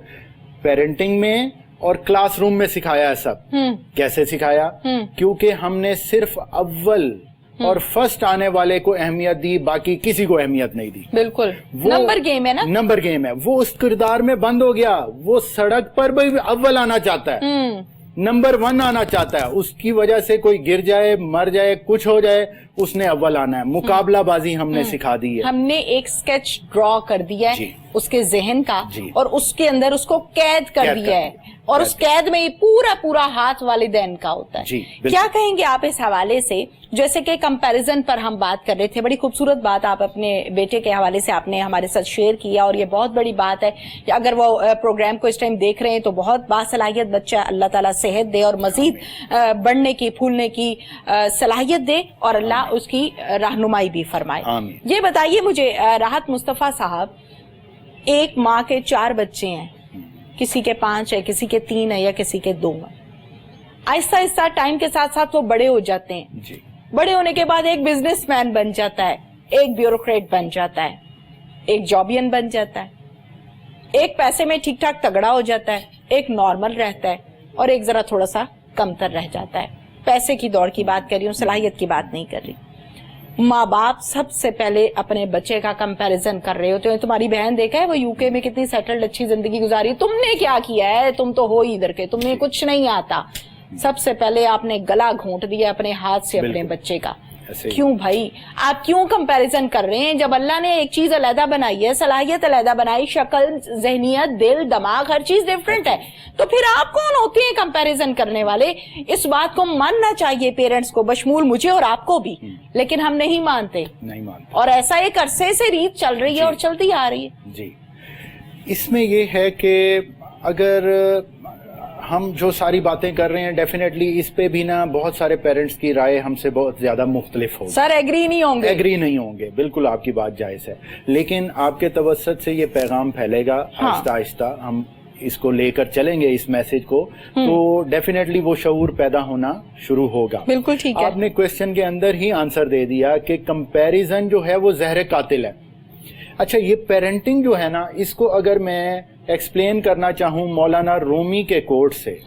पेरेंटिंग में और क्लासरूम में सिखाया है सब। कैसे सिखाया? क्योंकि हमने सिर्फ अव्वल और फर्स्ट आने वाले को अहमियत दी, बाकी किसी को अहमियत नहीं दी। बिल्कुल, नंबर गेम है ना। नंबर गेम है, वो उस किरदार में बंद हो गया। वो सड़क पर भी अव्वल आना चाहता है, नंबर 1 आना चाहता है। उसकी वजह से कोई गिर जाए, मर जाए, कुछ हो जाए, उसने अव्वल आना है। मुकाबलाबाजी हमने सिखा दी है। हमने एक स्केच ड्रॉ कर दिया है उसके जहन का, और उसके अंदर उसको कैद कर दिया है, और उस कैद में पूरा पूरा हाथ वालिदैन का होता है। क्या कहेंगे आप इस हवाले से? जैसे कि कंपैरिजन पर हम बात कर रहे थे, बड़ी खूबसूरत बात आप अपने बेटे के हवाले से आपने हमारे साथ शेयर किया, और ये बहुत बड़ी बात है कि अगर वो प्रोग्राम को इस टाइम देख रहे हैं तो बहुत बासलाहियत बच्चा, अल्लाह ताला सेहत दे और मजीद बढ़ने की, फूलने की सलाहियत दे, और अल्लाह उसकी रहनुमाई भी फरमाए। ये बताइए मुझे राहत मुस्तफा साहब, एक माँ के 4 बच्चे हैं, किसी के 5 है, किसी के 3 है, या किसी के 2 है। आहिस्ता आहिस्ता टाइम के साथ साथ वो बड़े हो जाते हैं जी। बड़े होने के बाद एक बिजनेसमैन बन जाता है, एक ब्यूरोक्रेट बन जाता है, एक जॉबियन बन जाता है, एक पैसे में ठीक ठाक तगड़ा हो जाता है, एक नॉर्मल रहता है, और एक जरा थोड़ा सा कमतर रह जाता है। पैसे की दौड़ की बात कर रही हूँ, सलाहियत की बात नहीं कर रही। माँ बाप सबसे पहले अपने बच्चे का कंपैरिजन कर रहे होते हैं। तुम्हारी बहन देखा है, वो यूके में कितनी सेटल्ड अच्छी जिंदगी गुजारी, तुमने क्या किया है? तुम तो हो ही इधर के, तुम्हें कुछ नहीं आता। सबसे पहले आपने गला घोंट दिया अपने हाथ से अपने बच्चे का। क्यों भाई, आप क्यों कंपैरिजन कर रहे हैं? जब अल्लाह ने एक चीज अलहदा बनाई है, सलाहियत अलहदा बनाई, शक्ल, जहनियत, दिल, दिमाग, हर चीज डिफरेंट है, तो फिर आप कौन होते हैं कंपैरिजन करने वाले? इस बात को मानना चाहिए पेरेंट्स को, बशमूल मुझे और आपको भी, लेकिन हम नहीं मानते। और ऐसा एक अरसे से रीत चल रही है और चलती आ रही है जी। इसमें ये है कि अगर हम जो सारी बातें कर रहे हैं, डेफिनेटली इस पे भी ना बहुत सारे पेरेंट्स की राय हमसे बहुत ज्यादा मुख्तलिफ होगी। सर एग्री नहीं होंगे। बिल्कुल आपकी बात जायज है, लेकिन आपके तवस्सुत से ये पैगाम फैलेगा। आहिस्ता आहिस्ता हम इसको लेकर चलेंगे, इस मैसेज को, तो डेफिनेटली वो शऊर पैदा होना शुरू होगा। बिल्कुल ठीक है। आपने क्वेश्चन के अंदर ही आंसर दे दिया कि कंपैरिजन जो है वो जहर कातिल है। अच्छा, ये पेरेंटिंग जो है ना, इसको अगर मैं एक्सप्लेन करना चाहूँ मौलाना रूमी के कोट से,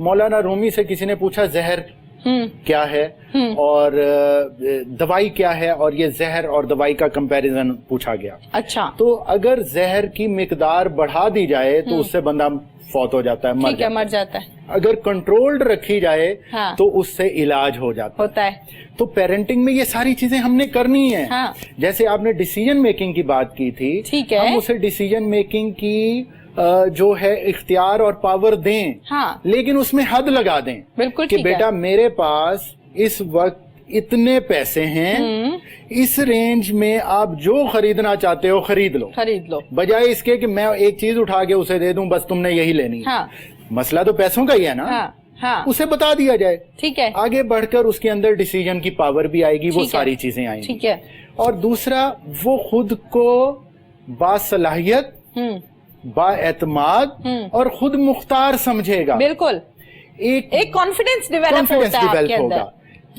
मौलाना रूमी से किसी ने पूछा जहर क्या है और दवाई क्या है, और ये जहर और दवाई का कंपैरिजन पूछा गया। अच्छा, तो अगर जहर की मिकदार बढ़ा दी जाए तो उससे बंदा फौत हो जाता है, मर जाता है। अगर कंट्रोल्ड रखी जाए तो उससे इलाज होता है। तो पेरेंटिंग में ये सारी चीजें हमने करनी है। जैसे आपने डिसीजन मेकिंग की बात की थी, ठीक है, हम उसे डिसीजन मेकिंग की जो है इख्तियार और पावर दें, लेकिन उसमें हद लगा दें। बिल्कुल कि बेटा मेरे पास इस वक्त इतने पैसे हैं, इस रेंज में आप जो खरीदना चाहते हो खरीद लो, बजाय इसके कि मैं एक चीज उठा के उसे दे दूं, बस तुमने यही लेनी है। मसला तो पैसों का ही है ना। उसे बता दिया जाए, ठीक है, आगे बढ़कर उसके अंदर डिसीजन की पावर भी आएगी, वो सारी चीजें आएंगी, ठीक है। और दूसरा, वो खुद को बासलाहियत, बाएतमाद और खुद मुख्तार समझेगा। बिल्कुल, एक कॉन्फिडेंस डेवलप होगा।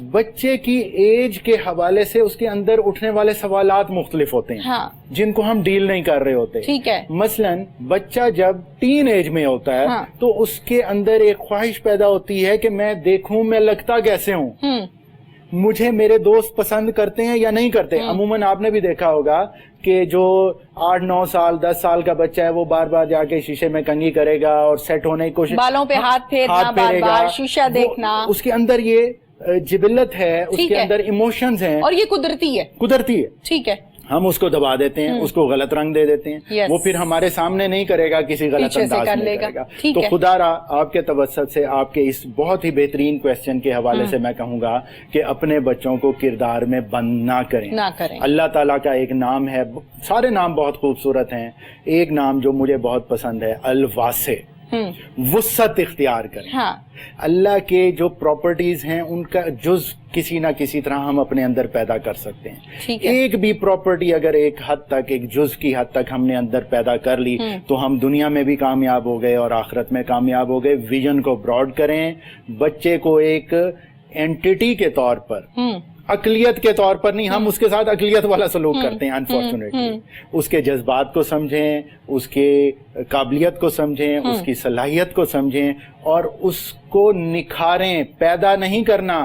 बच्चे की एज के हवाले से उसके अंदर उठने वाले सवालात मुख्तलिफ होते हैं, जिनको हम डील नहीं कर रहे होते। ठीक है। मसलन बच्चा जब टीन एज में होता है तो उसके अंदर एक ख्वाहिश पैदा होती है कि मैं देखूं मैं लगता कैसे हूं, मुझे मेरे दोस्त पसंद करते हैं या नहीं करते। अमूमन आपने भी देखा होगा کہ جو 8-9 साल 10 साल का बच्चा है वो बार बार जाके शीशे में कंघी करेगा और सेट होने की कोशिश, बालों पे हाथ फेरना, बार बार शीशा देखना, उसके अंदर ये जिबिल्लत है, उसके अंदर इमोशंस हैं और ये कुदरती है, ठीक है। हम उसको दबा देते हैं, उसको गलत रंग दे देते हैं, वो फिर हमारे सामने नहीं करेगा, किसी गलत अंदाज में करेगा। तो खुदारा आपके तवज्जुह से, आपके इस बहुत ही बेहतरीन क्वेश्चन के हवाले से मैं कहूंगा कि अपने बच्चों को किरदार में बंद ना करें। अल्लाह ताला का एक नाम है, सारे नाम बहुत खूबसूरत हैं, एक नाम जो मुझे बहुत पसंद है, अल वासे, वुस्सत इख्तियार करें। अल्लाह के जो प्रॉपर्टीज हैं उनका जुज किसी ना किसी तरह हम अपने अंदर पैदा कर सकते हैं। एक भी प्रॉपर्टी अगर एक हद तक, एक जुज की हद तक हमने अंदर पैदा कर ली तो हम दुनिया में भी कामयाब हो गए और आखिरत में कामयाब हो गए। विजन को ब्रॉड करें, बच्चे को एक एंटिटी के तौर पर, अकलियत के तौर पर नहीं, हम उसके साथ अकलियत वाला सलूक करते हैं अनफॉर्चुनेटली। उसके जज्बात को समझें, उसके काबिलियत को समझें, उसकी सलाहियत को समझें और उसको निखारें। पैदा नहीं करना,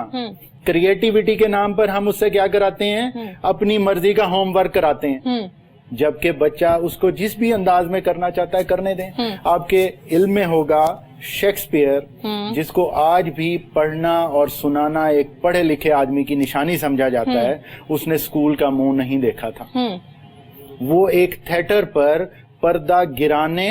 क्रिएटिविटी के नाम पर हम उससे क्या कराते हैं, अपनी मर्जी का होमवर्क कराते हैं, जबकि बच्चा उसको जिस भी अंदाज में करना चाहता है करने दें। आपके इल्म में होगा शेक्सपियर, जिसको आज भी पढ़ना और सुनाना एक पढ़े लिखे आदमी की निशानी समझा जाता है, उसने स्कूल का मुंह नहीं देखा था। वो एक थिएटर पर पर्दा गिराने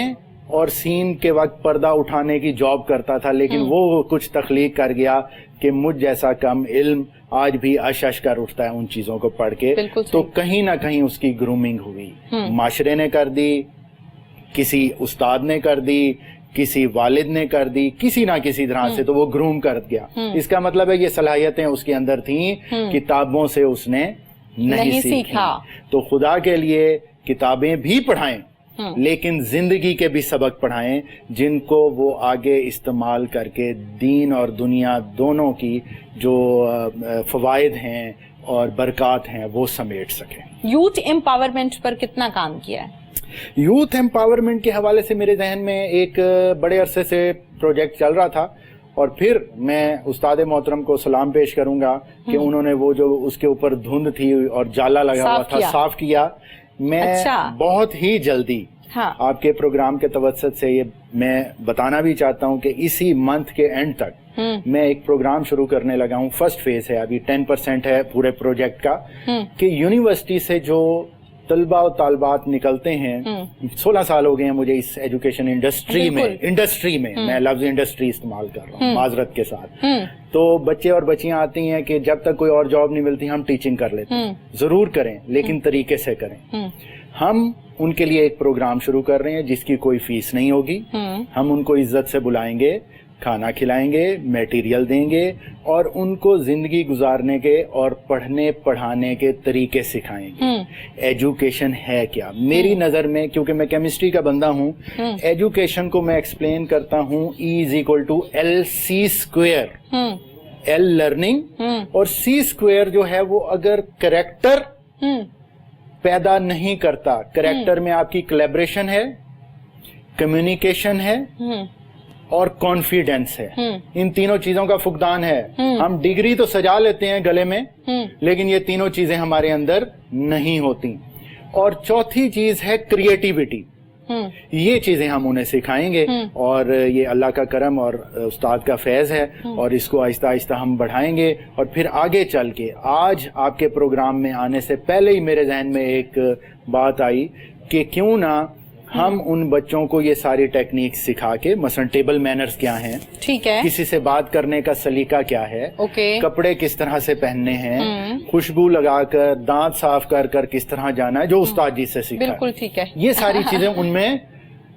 और सीन के वक्त पर्दा उठाने की जॉब करता था, लेकिन वो कुछ तख्लीक कर गया कि मुझ जैसा कम इल्म आज भी अश कर उठता है उन चीजों को पढ़ के। तो कहीं ना कहीं उसकी ग्रूमिंग हुई, माशरे ने कर दी, किसी उस्ताद ने कर दी, किसी वालिद ने कर दी, किसी ना किसी तरह से, तो वो ग्रूम कर गया। इसका मतलब है ये सलाहियतें उसके अंदर थीं, किताबों से उसने नहीं सीखा। तो खुदा के लिए किताबें भी पढ़ाएं, लेकिन जिंदगी के भी सबक पढ़ाएं, जिनको वो आगे इस्तेमाल करके दीन और दुनिया दोनों की जो फवायद हैं और बरकत हैं वो समेट सकें। यूथ एम्पावरमेंट पर कितना काम किया है? यूथ एम्पावरमेंट के हवाले से मेरे जहन में एक बड़े अरसे से प्रोजेक्ट चल रहा था, और फिर मैं उस्ताद मोहतरम को सलाम पेश करूंगा कि उन्होंने वो जो उसके ऊपर धुंध थी और जाला लगा हुआ था, साफ किया। मैं बहुत ही जल्दी आपके प्रोग्राम के तवज्जुह से ये मैं बताना भी चाहता हूँ कि इसी मंथ के एंड तक मैं एक प्रोग्राम शुरू करने लगा हूँ। फर्स्ट फेज है, अभी 10% है पूरे प्रोजेक्ट का, कि यूनिवर्सिटी से जो तलबा और तालबात निकलते हैं, 16 साल हो गए हैं मुझे इस एजुकेशन इंडस्ट्री में मैं लफ्ज इंडस्ट्री इस्तेमाल कर रहा हूँ माजरत के साथ। तो बच्चे और बच्चियां आती हैं कि जब तक कोई और जॉब नहीं मिलती हम टीचिंग कर लेते हैं। जरूर करें, लेकिन तरीके से करें। हम उनके लिए एक प्रोग्राम शुरू कर रहे हैं जिसकी कोई फीस नहीं होगी। हम उनको इज्जत से बुलाएंगे, खाना खिलाएंगे, मटेरियल देंगे और उनको जिंदगी गुजारने के और पढ़ने पढ़ाने के तरीके सिखाएंगे। एजुकेशन है क्या मेरी नजर में, क्योंकि मैं केमिस्ट्री का बंदा हूँ, एजुकेशन को मैं एक्सप्लेन करता हूँ E=LC²। L लर्निंग और C² जो है वो अगर करेक्टर पैदा नहीं करता, करेक्टर में आपकी कोलैबोरेशन है, कम्युनिकेशन है और कॉन्फिडेंस है। इन तीनों चीजों का फुकदान है। हम डिग्री तो सजा लेते हैं गले में, लेकिन ये तीनों चीजें हमारे अंदर नहीं होती। और चौथी चीज है क्रिएटिविटी। ये चीजें हम उन्हें सिखाएंगे और ये अल्लाह का करम और उस्ताद का फैज है, और इसको आहिस्ता आहिस्ता हम बढ़ाएंगे। और फिर आगे चल के, आज आपके प्रोग्राम में आने से पहले ही मेरे जहन में एक बात आई कि क्यों ना हम उन बच्चों को ये सारी टेक्निक सिखा के, मसलन टेबल मैनर्स क्या हैं, ठीक है, किसी से बात करने का सलीका क्या है, कपड़े किस तरह से पहनने हैं, खुशबू लगाकर, दांत साफ कर कर किस तरह जाना है, जो उस्ताद जी से सीखा। बिल्कुल ठीक है। ये सारी चीजें उनमें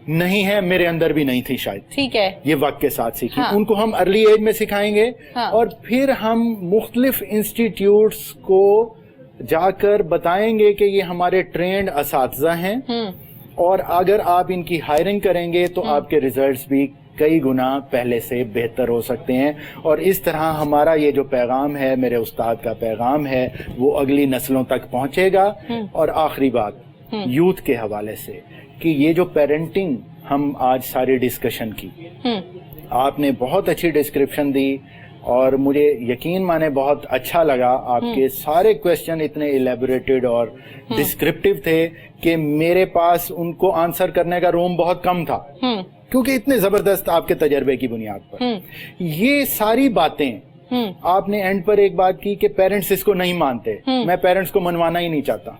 नहीं है, मेरे अंदर भी नहीं थी शायद। ठीक है, ये वक्त के साथ सीखी। उनको हम अर्ली एज में सिखाएंगे और फिर हम मुख्तलिफ इंस्टीट्यूट्स को जाकर बताएंगे कि ये हमारे ट्रेंड असातिज़ा हैं, और अगर आप इनकी हायरिंग करेंगे तो आपके रिजल्ट्स भी कई गुना पहले से बेहतर हो सकते हैं। और इस तरह हमारा ये जो पैगाम है, मेरे उस्ताद का पैगाम है, वो अगली नस्लों तक पहुंचेगा। और आखिरी बात यूथ के हवाले से, कि ये जो पेरेंटिंग हम आज सारी डिस्कशन की, आपने बहुत अच्छी डिस्क्रिप्शन दी اور مجھے یقین مانے بہت اچھا لگا، آپ کے سارے کویشچن اتنے ایلیبوریٹڈ اور ڈسکرپٹیو تھے کہ میرے پاس ان کو آنسر کرنے کا روم بہت کم تھا، کیونکہ اتنے زبردست آپ کے تجربے کی بنیاد پر یہ ساری باتیں آپ نے اینڈ پر ایک بات کی کہ پیرنٹس اس کو نہیں مانتے. میں پیرنٹس کو منوانا ہی نہیں چاہتا،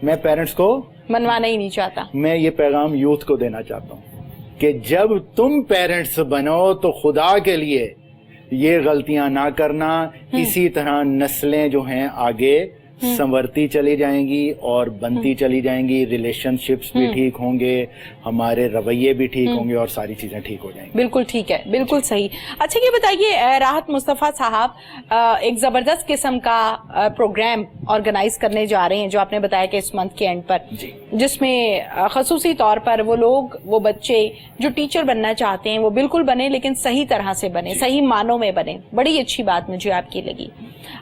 میں پیرنٹس کو منوانا ہی نہیں چاہتا. میں یہ پیغام یوتھ کو دینا چاہتا ہوں کہ جب تم پیرنٹس بنو تو خدا کے لیے یہ غلطیاں نہ کرنا. اسی طرح نسلیں جو ہیں آگے سنورتی چلی جائیں گی اور بنتی چلی جائیں گی، ریلیشن شپس بھی ٹھیک ہوں گے، ہمارے رویے بھی ٹھیک ہوں گے اور ساری چیزیں ٹھیک ہو جائیں گی. بالکل ٹھیک ہے، بالکل صحیح. اچھا یہ بتائیے راحت مصطفیٰ صاحب، ایک زبردست قسم کا پروگرام آرگنائز کرنے جا رہے ہیں جو آپ نے بتایا کہ اس منتھ کے اینڈ پر، جس میں خصوصی طور پر وہ لوگ، وہ بچے جو ٹیچر بننا چاہتے ہیں وہ بالکل بنے، لیکن صحیح طرح سے بنے، صحیح معنوں میں بنے. بڑی اچھی بات مجھے آپ کی لگی.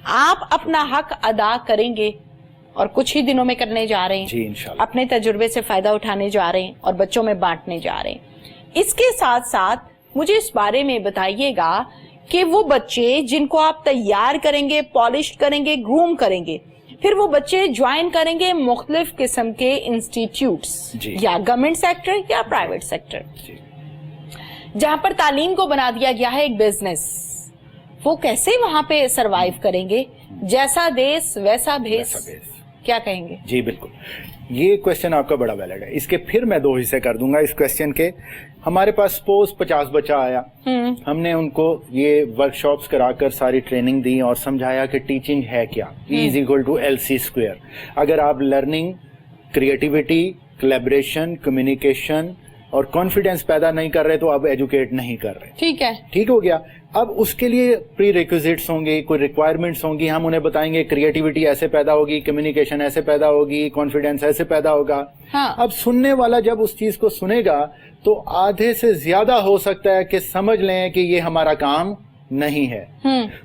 آپ اپنا حق ادا کریں گے اور کچھ ہی دنوں میں کرنے جا رہے ہیں. جی انشاءاللہ. اپنے تجربے سے فائدہ اٹھانے جا رہے ہیں اور بچوں میں بانٹنے جا رہے ہیں. اس کے ساتھ ساتھ مجھے اس بارے میں بتائیے گا کہ وہ بچے جن کو آپ تیار کریں گے، پالش کریں گے، گروم کریں گے، پھر وہ بچے جوائن کریں گے مختلف قسم کے انسٹیٹیوٹس، یا گورنمنٹ سیکٹر یا پرائیویٹ سیکٹر، جہاں پر تعلیم کو بنا دیا گیا ہے ایک بزنس. وہ کیسے وہاں پہ سروائیو کریں گے؟ جیسا دیس ویسا بھیس، کیا کہیں گے؟ جی بالکل، یہ کویشچن آپ کا بڑا ویلڈ ہے. اس کے پھر میں 2 حصے کر دوں گا اس کویشچن کے. ہمارے پاس سپوز 50 بچہ آیا، ہم نے ان کو یہ ورک شاپس کرا کر ساری ٹریننگ دی اور سمجھایا کہ ٹیچنگ ہے کیا. E=LC². اگر آپ لرننگ، کریٹیوٹی، کولیبریشن، کمیونیکیشن اور کانفیڈینس پیدا نہیں کر رہے تو آپ ایجوکیٹ نہیں کر رہے. ٹھیک ہے، ٹھیک ہو گیا. اب اس کے لیے پری ریکوزٹس ہوں گے، کوئی ریکوائرمنٹس ہوں گی. ہم انہیں بتائیں گے کریٹیوٹی ایسے پیدا ہوگی، کمیونیکیشن ایسے پیدا ہوگی، کانفیڈینس ایسے پیدا ہوگا. اب سننے والا جب اس چیز کو سنے گا تو آدھے سے زیادہ ہو سکتا ہے کہ سمجھ لیں کہ یہ ہمارا کام نہیں ہے.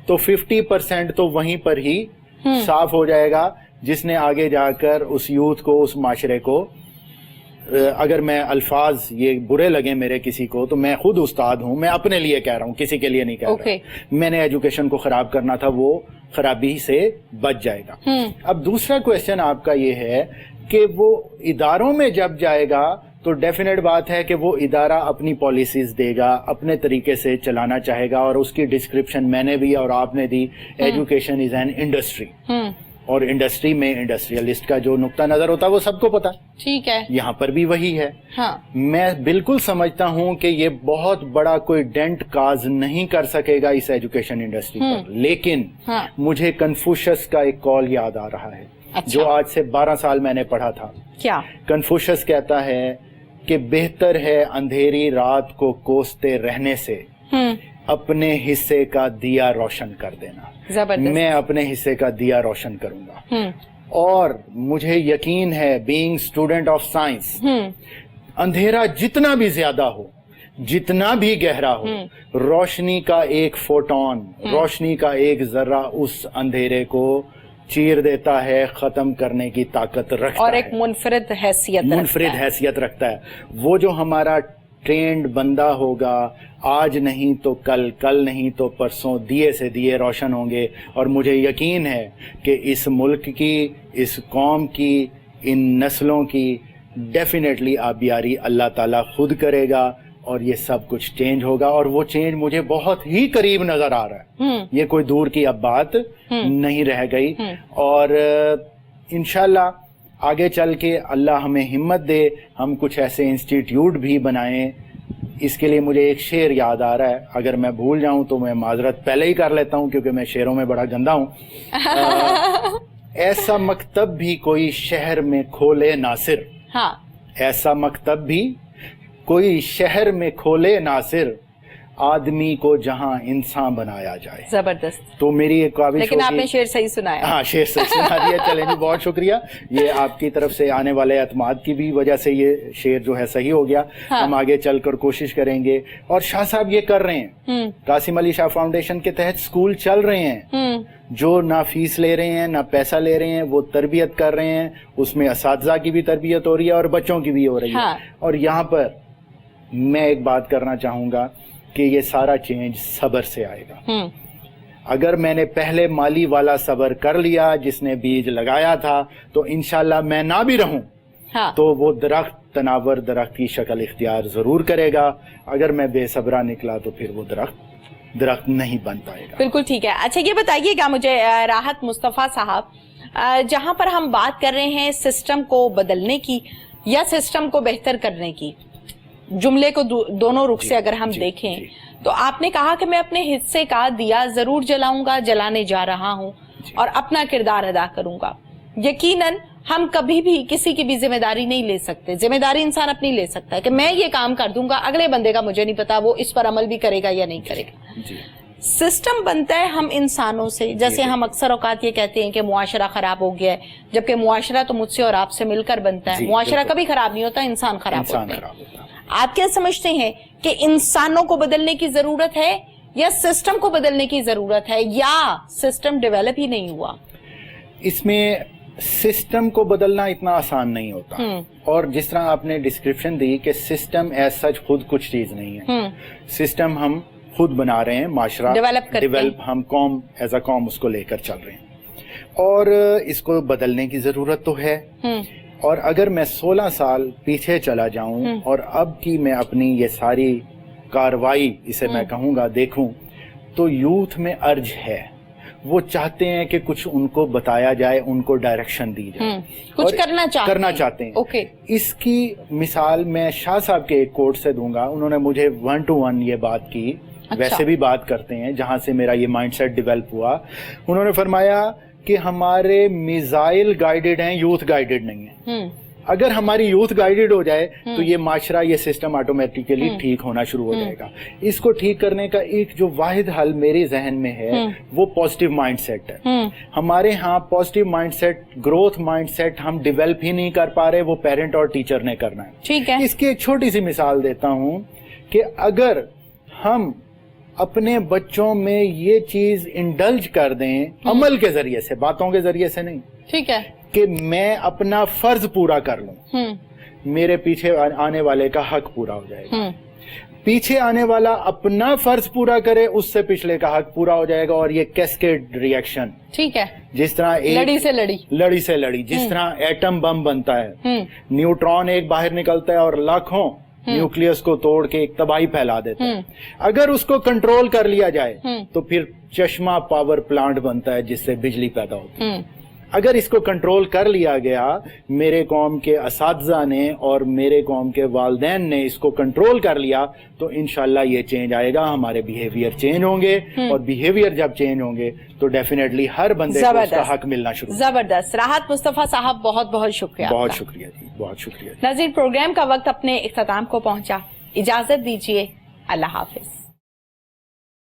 تو 50% تو وہیں پر ہی صاف ہو جائے گا، جس نے آگے جا کر اس یوتھ کو، اس معاشرے کو، اگر میں الفاظ یہ برے لگے میرے کسی کو تو میں خود استاد ہوں، میں اپنے لیے کہہ رہا ہوں، کسی کے لیے نہیں کہہ رہا. میں نے ایجوکیشن کو خراب کرنا تھا، وہ خرابی سے بچ جائے گا. اب دوسرا کویشچن آپ کا یہ ہے کہ وہ اداروں میں جب جائے گا تو ڈیفینیٹ بات ہے کہ وہ ادارہ اپنی پالیسیز دے گا، اپنے طریقے سے چلانا چاہے گا، اور اس کی ڈسکرپشن میں نے بھی اور آپ نے دی. ایجوکیشن از این انڈسٹری، اور انڈسٹری میں انڈسٹریلسٹ کا جو نقطہ نظر ہوتا ہے وہ سب کو پتا. ٹھیک ہے، یہاں پر بھی وہی ہے. میں بالکل سمجھتا ہوں کہ یہ بہت بڑا کوئی ڈینٹ کاز نہیں کر سکے گا اس ایجوکیشن انڈسٹری پر. لیکن مجھے کنفوشس کا ایک کال یاد آ رہا ہے، جو آج سے 12 سال میں نے پڑھا تھا. کیا کنفوشس کہتا ہے کہ بہتر ہے اندھیری رات کو کوستے رہنے سے اپنے حصے کا دیا روشن کر دینا. میں اپنے حصے کا دیا روشن کروں گا. اور مجھے یقین ہے، بینگ اسٹوڈنٹ آف سائنس، اندھیرا جتنا بھی زیادہ ہو، جتنا بھی گہرا ہو، روشنی کا ایک فوٹون، روشنی کا ایک ذرہ اس اندھیرے کو چیر دیتا ہے، ختم کرنے کی طاقت رکھتا ہے، اور ایک منفرد حیثیت رکھتا ہے. وہ جو ہمارا ٹرینڈ بندہ ہوگا، آج نہیں تو کل، کل نہیں تو پرسوں، دیے سے دیے روشن ہوں گے. اور مجھے یقین ہے کہ اس ملک کی، اس قوم کی، ان نسلوں کی ڈیفینیٹلی آبیاری اللہ تعالیٰ خود کرے گا، اور یہ سب کچھ چینج ہوگا. اور وہ چینج مجھے بہت ہی قریب نظر آ رہا ہے. یہ کوئی دور کی اب بات نہیں رہ گئی. اور انشاءاللہ آگے چل کے اللہ ہمیں ہمت دے، ہم کچھ ایسے انسٹیٹیوٹ بھی بنائیں. اس کے لیے مجھے ایک شعر یاد آ رہا ہے، اگر میں بھول جاؤں تو میں معذرت پہلے ہی کر لیتا ہوں کیونکہ میں شعروں میں بڑا گندا ہوں. ایسا مکتب بھی کوئی شہر میں کھولے ناصر، ایسا مکتب بھی کوئی شہر میں کھولے ناصر، آدمی کو جہاں انسان بنایا جائے. زبردست. تو میری ایک کاوش، لیکن آپ نے شعر صحیح سنایا. ہاں شعر صحیح سنا دیا. چلیں جی، بہت شکریہ. یہ آپ کی طرف سے آنے والے اعتماد کی بھی وجہ سے یہ شعر جو ہے صحیح ہو گیا. ہم آگے چل کر کوشش کریں گے. اور شاہ صاحب یہ کر رہے ہیں، قاسم علی شاہ فاؤنڈیشن کے تحت سکول چل رہے ہیں، جو نہ فیس لے رہے ہیں نہ پیسہ لے رہے ہیں، وہ تربیت کر رہے ہیں. اس میں اساتذہ کی بھی تربیت ہو رہی ہے اور بچوں کی بھی ہو رہی ہے. اور یہاں پر میں ایک بات کرنا چاہوں گا کہ یہ سارا چینج صبر سے آئے گا. اگر میں نے پہلے مالی والا صبر کر لیا جس نے بیج لگایا تھا تو انشاءاللہ میں نہ بھی رہوں تو وہ درخت تناور درخت کی شکل اختیار ضرور کرے گا. اگر میں بے صبرا نکلا تو پھر وہ درخت نہیں بن پائے گا. بالکل ٹھیک ہے. اچھا یہ بتائیے گا مجھے راحت مصطفیٰ صاحب, جہاں پر ہم بات کر رہے ہیں سسٹم کو بدلنے کی یا سسٹم کو بہتر کرنے کی, جملے کو دونوں رخ سے اگر ہم دیکھیں تو آپ نے کہا کہ میں اپنے حصے کا دیا ضرور جلاؤں گا, جلانے جا رہا ہوں اور اپنا کردار ادا کروں گا. یقیناً ہم کبھی بھی کسی کی بھی ذمہ داری نہیں لے سکتے. ذمہ داری انسان اپنی لے سکتا ہے کہ میں یہ کام کر دوں گا, اگلے بندے کا مجھے نہیں پتا وہ اس پر عمل بھی کرے گا یا نہیں کرے گا. سسٹم بنتا ہے ہم انسانوں سے. جیسے ہم اکثر اوقات یہ کہتے ہیں کہ معاشرہ خراب ہو گیا ہے, جبکہ معاشرہ تو مجھ سے اور آپ سے مل کر بنتا ہے. معاشرہ کبھی خراب نہیں ہوتا, انسان خراب ہوتا ہے. آپ کیا سمجھتے ہیں کہ انسانوں کو بدلنے کی ضرورت ہے یا سسٹم کو بدلنے کی ضرورت ہے, یا سسٹم ڈیولپ ہی نہیں ہوا؟ اس میں سسٹم کو بدلنا اتنا آسان نہیں ہوتا, اور جس طرح آپ نے ڈسکرپشن دی کہ سسٹم ایز سچ خود کچھ چیز نہیں ہے. سسٹم ہم خود بنا رہے ہیں, معاشرہ ڈیولپ ہم قوم ایز اے قوم اس کو لے کر چل رہے ہیں, اور اس کو بدلنے کی ضرورت تو ہے. اور اگر میں 16 سال پیچھے چلا جاؤں اور اب کی میں اپنی یہ ساری کاروائی اسے میں کہوں گا دیکھوں تو یوتھ میں ارج ہے, وہ چاہتے ہیں کہ کچھ ان کو بتایا جائے, ان کو ڈائریکشن دی جائے, کچھ کرنا چاہتے ہیں. اس کی مثال میں شاہ صاحب کے ایک کوٹ سے دوں گا. انہوں نے مجھے 1 to 1 یہ بات کی, ویسے بھی بات کرتے ہیں, جہاں سے میرا یہ مائنڈ سیٹ ڈیولپ ہوا. انہوں نے فرمایا کہ ہمارے میزائل گائیڈڈ ہیں, یوتھ گائیڈڈ نہیں ہیں. اگر ہماری یوتھ گائیڈڈ ہو جائے تو یہ معاشرہ, یہ سسٹم آٹومیٹیکلی ٹھیک ہونا شروع ہو جائے گا. اس کو ٹھیک کرنے کا ایک جو واحد حل میرے ذہن میں ہے وہ پازیٹیو مائنڈ سیٹ ہے. ہمارے ہاں positive mind set, growth mind set ہم ڈیولپ ہی نہیں کر پا رہے, وہ پیرنٹ اور ٹیچر نے کرنا ہے. ٹھیک ہے. اس کی ایک چھوٹی سی مثال دیتا ہوں کہ اگر ہم اپنے بچوں میں یہ چیز انڈلج کر دیں عمل کے ذریعے سے, باتوں کے ذریعے سے نہیں, ٹھیک ہے, کہ میں اپنا فرض پورا کر لوں, میرے پیچھے آنے والے کا حق پورا ہو جائے گا. پیچھے آنے والا اپنا فرض پورا کرے, اس سے پچھلے کا حق پورا ہو جائے گا. اور یہ کیسکیڈ ری ایکشن, ٹھیک ہے, جس طرح لڑی سے لڑی, جس طرح ایٹم بم بنتا ہے, نیوٹران ایک باہر نکلتا ہے اور لاکھوں نیوکلیس کو توڑ کے ایک تباہی پھیلا دیتا ہے. اگر اس کو کنٹرول کر لیا جائے تو پھر چشمہ پاور پلانٹ بنتا ہے جس سے بجلی پیدا ہوتی ہے. اگر اس کو کنٹرول کر لیا گیا, میرے قوم کے اساتذہ نے اور میرے قوم کے والدین نے اس کو کنٹرول کر لیا تو انشاءاللہ یہ چینج آئے گا, ہمارے بیہیویئر چینج ہوں گے, اور بیہیویئر جب چینج ہوں گے تو ڈیفینیٹلی ہر بندے کو اس کا حق ملنا شروع. زبردست. راحت مصطفیٰ صاحب بہت بہت شکریہ. بہت شکریہ جی, بہت شکریہ. ناظرین, پروگرام کا وقت اپنے اختتام کو پہنچا, اجازت دیجیے, اللہ حافظ.